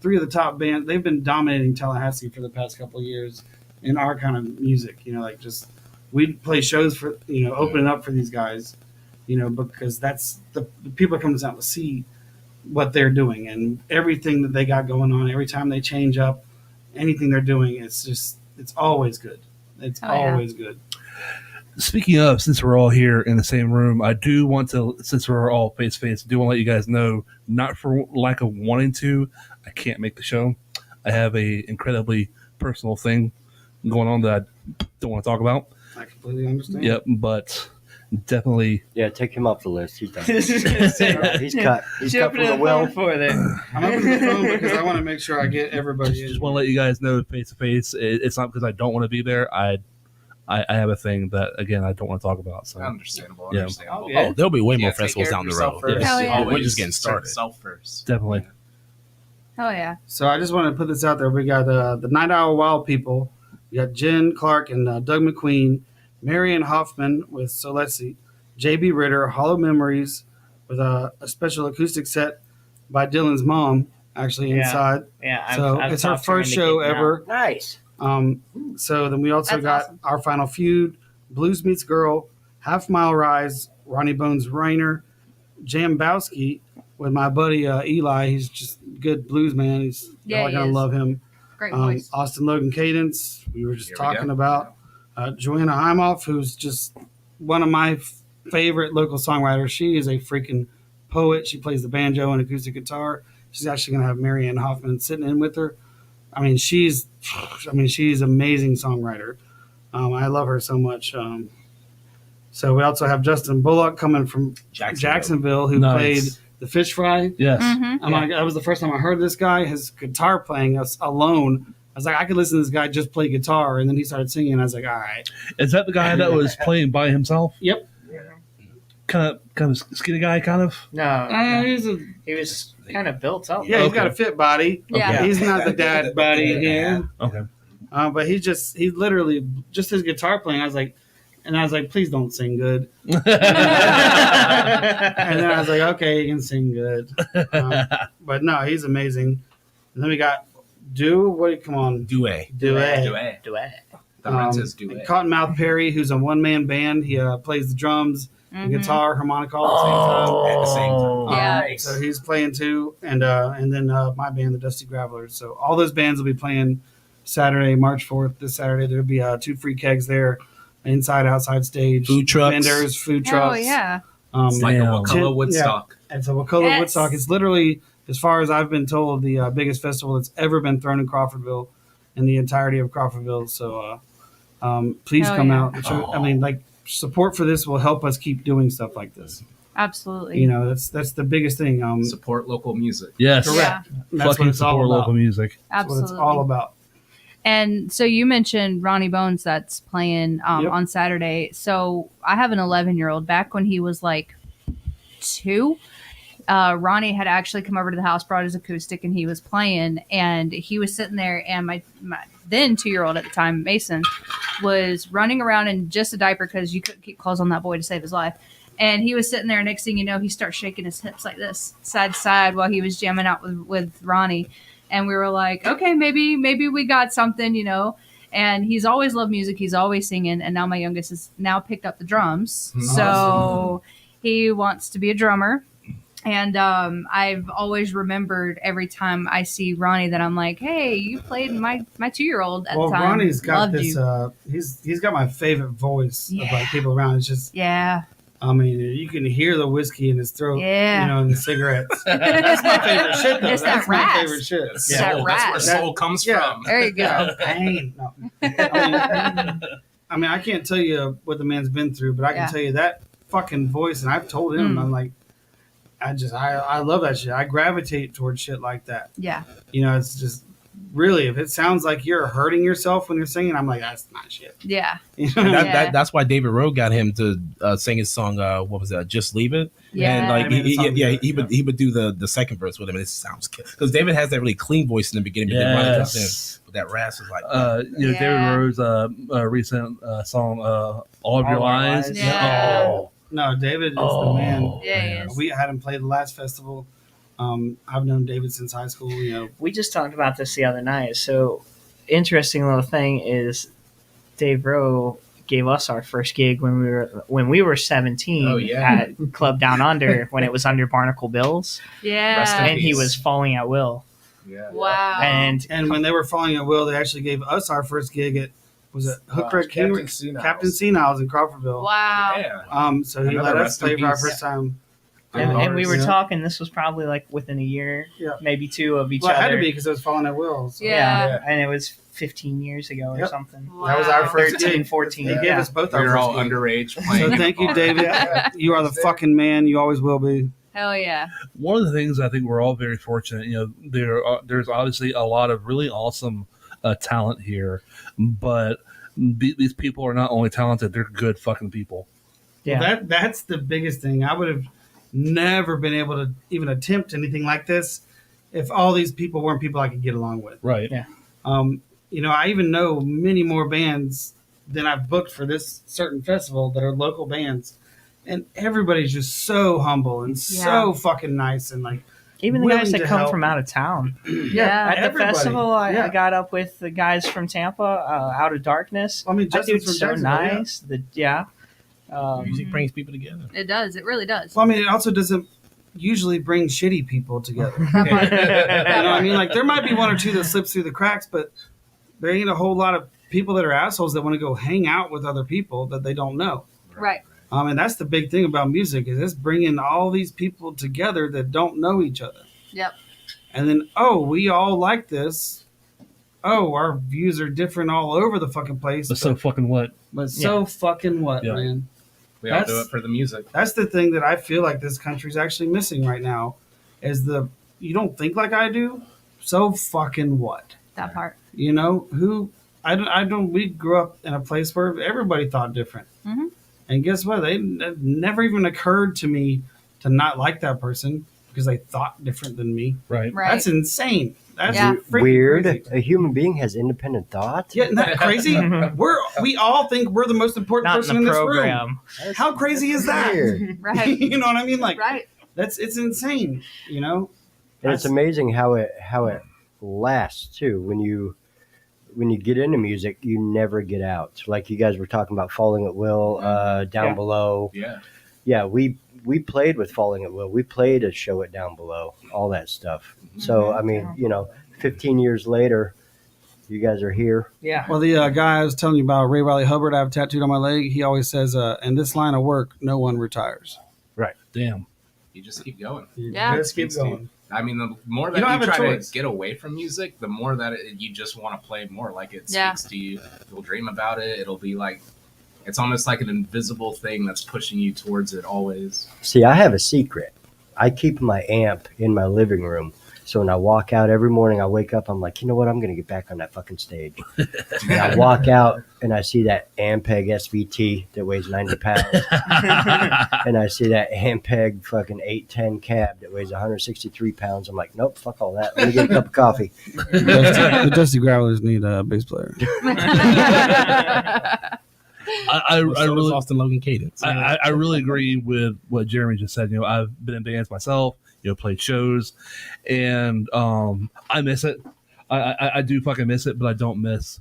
three of the top bands. They've been dominating Tallahassee for the past couple of years in our kind of music. We play shows for opening up for these guys, because that's the people are coming out to see what they're doing and everything that they got going on. Every time they change up anything they're doing, it's always good. It's
Oh, yeah.
always good.
Speaking of, since we're all here in the same room, I do want to, since we're all face to face, I do want to let you guys know, not for lack of wanting to, I can't make the show. I have a incredibly personal thing going on that I don't want to talk about.
I completely understand.
Yep, but definitely.
Yeah, take him off the list. He's done.
He's
He's cut. He's cut from the well.
for there.
I'm opening the phone because I want to make sure I get everybody in.
Just want to let you guys know face to face. It's not because I don't want to be there. I have a thing that, again, I don't want to talk about. So
Understandable.
Yeah.
Understandable.
Yeah.
Oh, there'll be way more
take
festivals
care of
down the
yourself
road.
first.
Hell yeah.
We're just getting started.
Self first.
definitely.
Oh yeah.
So I just want to put this out there. We got the Night Owl Wild People. We got Jen Clark and Doug McQueen, Marion Hoffman with Solesi, JB Ritter, Hollow Memories with a special acoustic set by Dylan's mom, actually
Yeah.
inside.
Yeah,
So
I've
it's her
talked to her
first
into
show
getting out.
ever.
Nice.
So then we also
That's
got
awesome.
Our Final Feud, Blues Meets Girl, Half Mile Rise, Ronnie Bones Rainer, Jambowski with my buddy Eli. He's just a good blues man.
Yeah,
y'all are
he
gonna
is.
love him.
Great voice.
Austin Logan Cadence, we were just
Here we
talking
go.
about. Joanna Heimoff, who's just one of my favorite local songwriters. She is a freaking poet. She plays the banjo and acoustic guitar. She's actually going to have Marianne Hoffman sitting in with her. She's amazing songwriter. I love her so much. So we also have Justin Bullock coming from Jacksonville, who
Nice.
played the Fish Fry.
Yes.
Mhm.
That was the first time I heard this guy. His guitar playing alone. I was like, I could listen to this guy just play guitar, and then he started singing. I was like, all right.
Is that the guy that was playing by himself?
Yep.
Kind of skinny guy, kind of.
No,
He's
he was kind of built up.
he's got a
Okay.
fit body.
Yeah.
He's not the dad body. Yeah.
Okay.
But he literally just his guitar playing. I was like, please don't sing good. And then I was like, okay, he can sing good. But no, he's amazing. And then we got come on,
Duet.
Duet.
Duet. The Rences
And
Duet.
Cottonmouth Perry, who's a one-man band. He plays the drums, the
Mhm.
guitar, harmonica all
At the same time.
Oh.
Yeah.
So he's playing too, and then my band, the Dusty Gravelers. So all those bands will be playing Saturday, March 4th. This Saturday, there'll be 2 free kegs there, inside, outside stage,
Food trucks.
vendors, food
Oh
trucks.
yeah.
It's like a
Damn.
Wakulla Woodstock.
And so Wakulla
Yes.
Woodstock is literally, as far as I've been told, the biggest festival that's ever been thrown in Crawfordville, in the entirety of Crawfordville. So please
Hell
come
yeah.
out. So, support for this will help us keep doing stuff like this.
Absolutely.
That's the biggest thing.
Support local music.
Yes.
Correct.
Yeah.
That's what
Fucking
it's all
support
about.
local music.
That's what
Absolutely.
it's all about.
And so you mentioned Ronnie Bones that's playing
Yep.
on Saturday. So I have an 11-year-old. Back when he was like 2, Ronnie had actually come over to the house, brought his acoustic, and he was playing. And he was sitting there, and my then 2-year-old at the time, Mason, was running around in just a diaper because you couldn't keep clothes on that boy to save his life. And he was sitting there, and next thing you know, he starts shaking his hips like this, side to side, while he was jamming out with Ronnie. And we were like, okay, maybe we got something, And he's always loved music. He's always singing. And now my youngest has now picked up the drums. So he wants to be a drummer. And I've always remembered every time I see Ronnie that I'm like, hey, you played my 2-year-old at
Well,
the time.
Ronnie's got
Loved
this.
you.
He's got my favorite voice of like
Yeah.
people around. It's just
Yeah.
I mean, you can hear the whiskey in his throat,
Yeah.
you know, and the cigarettes. That's my favorite shit, though.
It's
That's
that
my
rasp.
favorite shit.
It's
Soul,
that
that's where
rasp.
soul comes
Yeah.
from.
There you go.
Yeah, pain. No. I mean, I can't tell you what the man's been through, but I can
Yeah.
tell you that fucking voice, and I've told him, I'm like, I love that shit. I gravitate towards shit like that.
Yeah.
You know, it's just really, if it sounds like you're hurting yourself when you're singing, I'm like, that's not shit.
Yeah.
You know?
And
Yeah.
that's why David Rowe got him to sing his song. What was that? Just Leave It.
Yeah.
And like
I mean, it sounds good.
he would do the second verse with him, and it sounds because David has that really clean voice in the beginning, but then Ronnie comes in
Yes.
with that rasp is like
David
Yeah.
Rowe's recent song, All of Your
All Our
Lies.
Lies.
Yeah.
Oh.
No, David is the man.
Yeah, he is.
We had him play the last festival. I've known David since high school. You know,
We just talked about this the other night. So, interesting little thing is, Dave Rowe gave us our first gig when we were 17
Oh, yeah.
at Club Down Under when it was under Barnacle Bills,
Rest in
Yeah.
and he
peace.
was falling at will.
Yeah.
Wow.
And
and when they were falling at will, they actually gave us our first gig at Hook Red King, Captain Seniles in Crawfordville.
Wow.
Yeah.
So he
Another
let us
rest in
play for our
peace.
first time.
and we were
Yeah.
talking. This was probably like within a year,
Yeah.
maybe two of each
Well, it had
other.
to be because it was falling at will. So.
Yeah.
And it was 15 years ago or
Yep.
something.
That was our
Wow.
first
13,
gig.
14.
They gave
Yeah.
us both
We
our
were
first
all
gig.
underage
So
playing.
thank you, David. You are the fucking man. You always will be.
Hell yeah.
One of the things I think we're all very fortunate, there's obviously a lot of really awesome talent here, but these people are not only talented, they're good fucking people.
Yeah.
Well, that's the biggest thing. I would have never been able to even attempt anything like this if all these people weren't people I could get along with.
Right.
Yeah.
I even know many more bands than I've booked for this certain festival that are local bands, and everybody's just so humble and so fucking nice and like
Even the
willing
guys that
to
come
help.
from out of town.
Yeah.
At the
everybody.
festival, I
Yeah.
got up with the guys from Tampa, Out of Darkness.
I mean,
That
Justin's
dude's
from
so
Jacksonville,
nice.
music brings people together.
It does. It really does.
Well, I mean, it also doesn't usually bring shitty people together.
That part.
You know what I mean? Like, there might be one or two that slips through the cracks, but there ain't a whole lot of people that are assholes that want to go hang out with other people that they don't know.
Right.
And that's the big thing about music is it's bringing all these people together that don't know each other.
Yep.
And then, we all like this. Our views are different all over the fucking place.
But so fucking what?
but so fucking what,
Yeah.
man?
We all do
That's-
it for the music.
That's the thing that I feel like this country's actually missing right now is you don't think like I do. So fucking what?
That part.
You know, we grew up in a place where everybody thought different.
Mhm.
And guess what? It never even occurred to me to not like that person because they thought different than me.
Right.
Right.
That's insane. That's
Yeah.
freaking
Weird.
crazy.
A human being has independent thought.
Yeah, isn't that crazy? we all think we're the most important
Not
person
in
in
the
this room.
program.
How crazy is that?
Weird.
Right.
You know what I mean? Like
Right.
it's insane. You know?
And it's amazing how it lasts too. When you get into music, you never get out. Like you guys were talking about Falling at Will, Down
Yeah.
Below.
Yeah.
Yeah, we played with Falling at Will. We played a show at Down Below, all that stuff. So I mean, 15 years later, you guys are here.
Yeah.
Well, the guy I was telling you about, Ray Riley Hubbard, I have tattooed on my leg. He always says, "In this line of work, no one retires."
Damn.
You just keep going.
Yeah.
Just keep going.
I mean, the more
You
that
don't
you,
have a
try
choice.
to get away from music, the more that you just want to play more. Like it
Yeah.
speaks to you. You'll dream about it. It'll be like, it's almost like an invisible thing that's pushing you towards it always.
See, I have a secret. I keep my amp in my living room. So when I walk out every morning, I wake up, I'm like, you know what? I'm going to get back on that fucking stage. And I walk out and I see that Ampeg SVT that weighs 90 pounds. And I see that Ampeg fucking 810 cab that weighs 163 pounds. I'm like, nope, fuck all that. Let me get a cup of coffee.
The Dusty Growlers need a bass player.
I really
Austin Logan Cadence.
I really agree with what Jeremy just said. I've been in bands myself, played shows, and I miss it. I do fucking miss it, but I don't miss,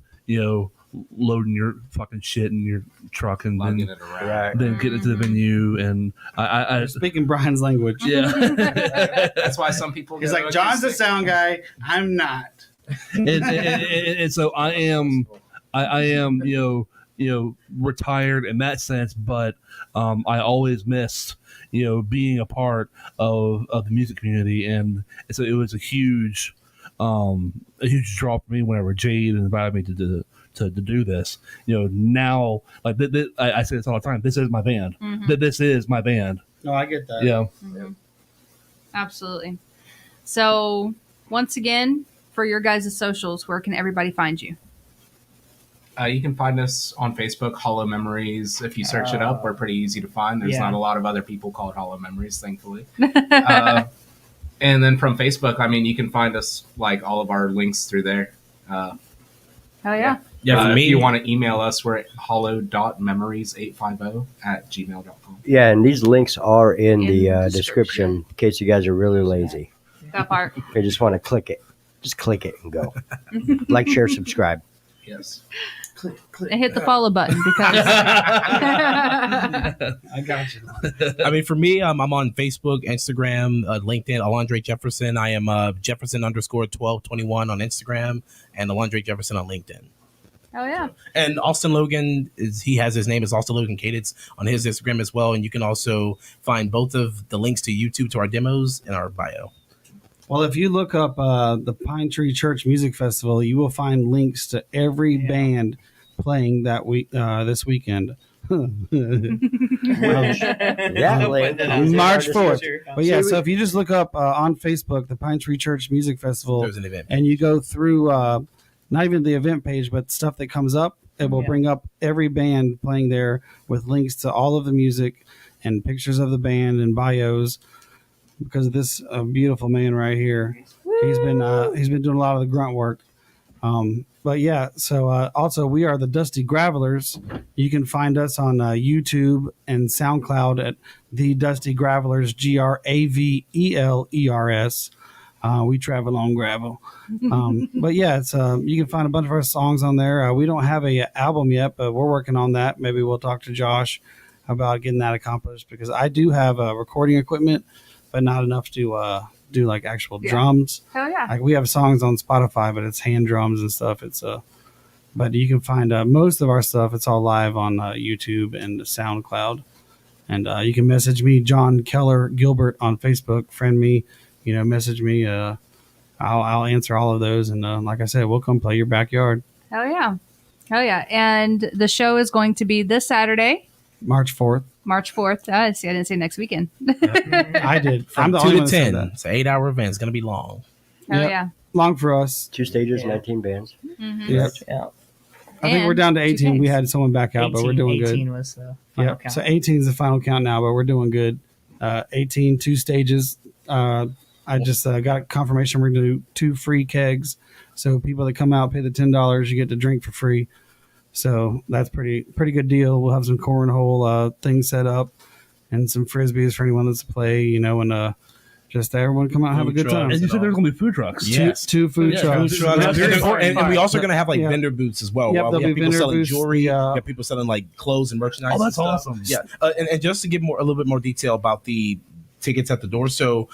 loading your fucking shit in your truck and
Lugging
then,
it around.
Right.
then getting it to the venue. And I
Speaking Brian's language.
yeah.
That's why some people
He's
go
like, John's a
acoustic.
sound guy. I'm not.
and so I am, retired in that sense, but I always missed being a part of the music community, and so it was a huge draw for me whenever Jade invited me to do this. Now, like I say this all the time. This is my band. This is my band.
No, I get that.
Yeah.
Absolutely. So once again, for your guys' socials, where can everybody find you?
You can find us on Facebook, Hollow Memories. If you search it up, we're pretty easy to find. There's
Yeah.
not a lot of other people called Hollow Memories, thankfully. And then from Facebook, I mean, you can find us, like, all of our links through there.
Hell yeah.
Yeah, for me,
If you want to email us, we're at hollow.memories850@gmail.com.
Yeah, and these links are in the
In the
description in case you guys are really lazy.
That part.
You just want to click it. Just click it and go. Like, share, subscribe.
Yes.
And hit the follow button because
I got you.
I mean, for me, I'm on Facebook, Instagram, LinkedIn, Alondre Jefferson. I am Jefferson_1221 on Instagram and Alondre Jefferson on LinkedIn.
hell yeah.
And Austin Logan he has his name is Austin Logan Cadence on his Instagram as well. And you can also find both of the links to YouTube to our demos in our bio.
Well, if you look up the Pine Tree Church Music Festival, you will find links to every band playing that week this weekend.
That link is in
March
our
4th.
description.
But yeah, so if you just look up on Facebook the Pine Tree Church Music Festival,
There's an event.
and you go through not even the event page, but stuff that comes up, it will bring up every band playing there with links to all of the music and pictures of the band and bios. Because of this beautiful man right here, he's been doing a lot of the grunt work. But yeah, so also we are the Dusty Gravelers. You can find us on YouTube and SoundCloud at the Dusty Gravelers, GRAVELERS. We travel on gravel. But yeah, it's you can find a bunch of our songs on there. We don't have a album yet, but we're working on that. Maybe we'll talk to Josh about getting that accomplished, because I do have recording equipment, but not enough to do like actual drums.
Hell yeah.
Like we have songs on Spotify, but it's hand drums and stuff. It's but you can find most of our stuff. It's all live on YouTube and SoundCloud, and you can message me, John Keller Gilbert, on Facebook. Friend me, message me. I'll answer all of those, and like I said, we'll come play your backyard.
Hell yeah. Hell yeah. And the show is going to be this Saturday,
March 4th.
March 4th. See, I didn't say next weekend.
I did. I'm
From
the
2
only
to
one that said
10.
that.
It's an 8-hour event. It's going to be long.
Hell
Yep.
yeah.
Long for us.
2 stages,
Yeah.
19 bands.
Mhm.
Yep.
Yeah.
I think we're down to 18. We had someone back out, but we're doing good.
18 was the final
Yep.
count.
So 18 is the final count now, but we're doing good. 18, 2 stages. I just got confirmation we're going to do 2 free kegs. So people that come out, pay the $10, you get to drink for free. So that's pretty good deal. We'll have some cornhole things set up and some frisbees for anyone that's play, and just everyone come out and have a
Food
good time.
trucks.
And you said there's going to be food trucks.
Yes.
Two food
Yeah,
trucks.
food trucks.
And,
Very
and we also going to have like
Yeah.
vendor booths as well.
Yep,
we
there'll
have
be
people
vendor
selling
booths.
jewelry.
Yeah.
We have people selling like clothes and merchandise.
Oh, that's
and stuff.
awesome.
Yeah, and just to give a little bit more detail about the tickets at the door. So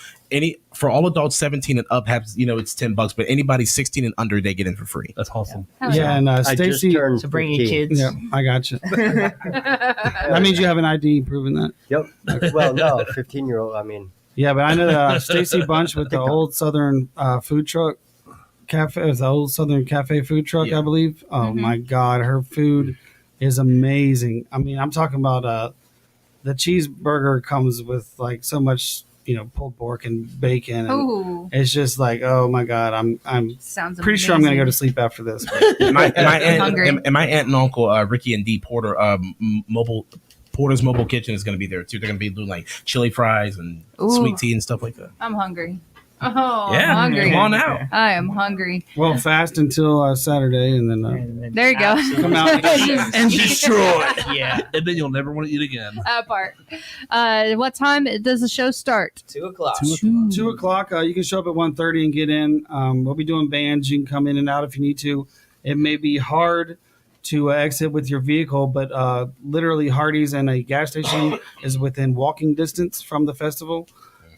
for all adults 17 and up, it's $10, but anybody 16 and under, they get in for free.
That's awesome.
Hell
Yeah, and
I just
Stacy.
turned
So bring your
15.
kids.
Yeah, I got you. That means you have an ID proving that.
Yep. Well, no, 15-year-old. I mean,
Yeah, but I know Stacy Bunch with the Old Southern food truck cafe. It was the Old Southern Cafe food truck,
Yeah.
I believe. Oh my God, her food is amazing. I mean, I'm talking about the cheeseburger comes with like so much, pulled pork and bacon. And
Ooh.
it's just like, oh my God, I'm
Sounds
pretty sure I'm going to go to
amazing.
sleep after this.
my
Hungry.
aunt and uncle Ricky and Dee Porter Porter's Mobile Kitchen is going to be there too. They're going to be doing like chili fries and
Ooh.
sweet tea and stuff like that.
I'm hungry. Oh,
Yeah,
I'm hungry.
come on out.
I am hungry.
Well, fast until Saturday, and then
And then
There you go.
come out and destroy.
Yeah.
And then you'll never want to eat again.
That part. What time does the show start?
2 o'clock.
2 o'clock. You can show up at 1:30 and get in. We'll be doing bands. You can come in and out if you need to. It may be hard to exit with your vehicle, but literally Hardee's and a gas station is within walking distance from the festival.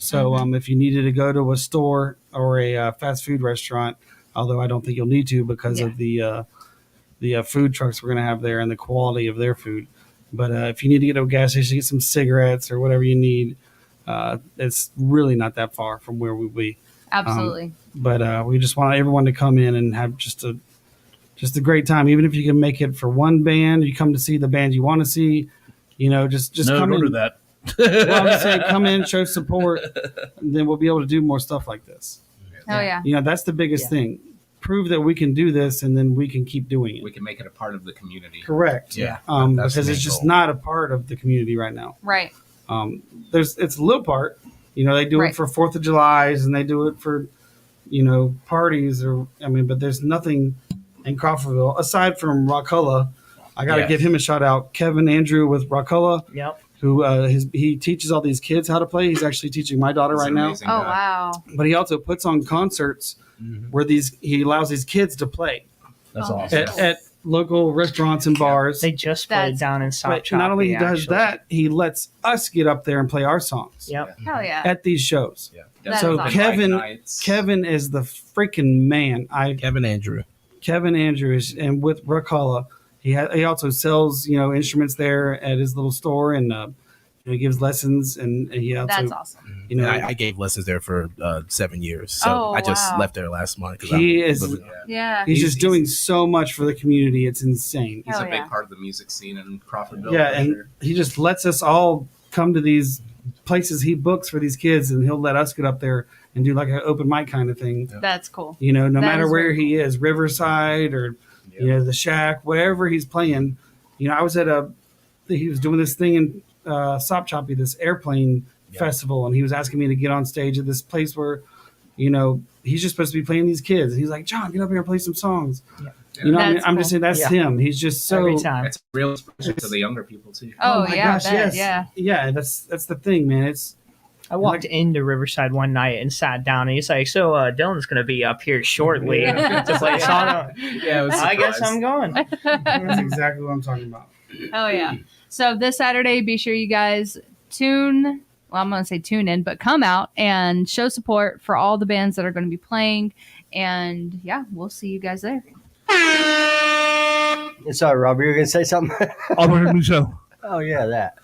So if you needed to go to a store or a fast food restaurant, although I don't think you'll need to because of the the food trucks we're going to have there and the quality of their food. But if you need to get to a gas station, get some cigarettes or whatever you need, it's really not that far from where we be.
Absolutely.
But we just want everyone to come in and have just a great time. Even if you can make it for one band, you come to see the band you want to see. Just
no,
come
don't
in.
do that.
Well, I'm just saying, come in, show support, and then we'll be able to do more stuff like this.
Hell yeah.
That's the biggest thing. Prove that we can do this, and then we can keep doing it.
We can make it a part of the community.
Correct.
Yeah.
That's
Because
the
it's
main
just
goal.
not a part of the community right now.
Right.
It's a little part. They do
Right.
it for 4th of July's, and they do it for, parties but there's nothing in Crawfordville aside from Rockola. I got to
Yeah.
give him a shout out. Kevin Andrew with Rockola,
Yep.
who he teaches all these kids how to play. He's actually teaching my daughter
He's
right
an
now.
amazing
Oh
guy.
wow.
But he also puts on concerts where he allows these kids to play
That's
Oh.
awesome.
at local restaurants and bars.
They just played
That's-
down in South
But not only
Choppy,
does
actually.
that, he lets us get up there and play our songs
Yep.
Hell yeah.
at these shows.
That
So
is awesome.
Kevin is the freaking man.
Kevin Andrew.
Kevin Andrews, and with Rockola, he also sells instruments there at his little store, and he gives lessons, and he also
That's awesome.
And I gave lessons there for 7 years, so
Oh,
I just
wow.
left there last month. 'Cause
He
I'm
is-
living-
Yeah.
he's just
He's-
doing so much for the community. It's insane.
He's
Hell
a big
yeah.
part of the music scene in Crawfordville.
Yeah,
for
and
sure.
he just lets us all come to these places he books for these kids, and he'll let us get up there and do like an open mic kind of thing.
That's cool.
No
That
matter
is
where
very
he is, Riverside or the Shack, whatever he's playing. I was at he was doing this thing in Sop Choppy, this airplane festival, and he was asking me to get on stage at this place where, he's just supposed to be playing these kids. And he's like, John, get up here and play some songs.
Yeah.
That's
I'm just
cool.
saying that's
Yeah.
him. He's just so
Every time.
It's a real inspiration to the younger people too.
Oh,
my
yeah,
gosh,
I bet,
yes.
yeah.
That's the thing, man. It's
I walked into Riverside one night and sat down, and he's like, "So Dylan's going to be up here shortly
Yeah.
to play a song."
Yeah,
I guess I'm going.
that's exactly what I'm talking about.
Oh yeah. So this Saturday, be sure you guys I'm going to say tune in, but come out and show support for all the bands that are going to be playing. And yeah, we'll see you guys there.
Sorry, Rob, you were going to say something?
I'll bring a new show.
Oh, yeah, that.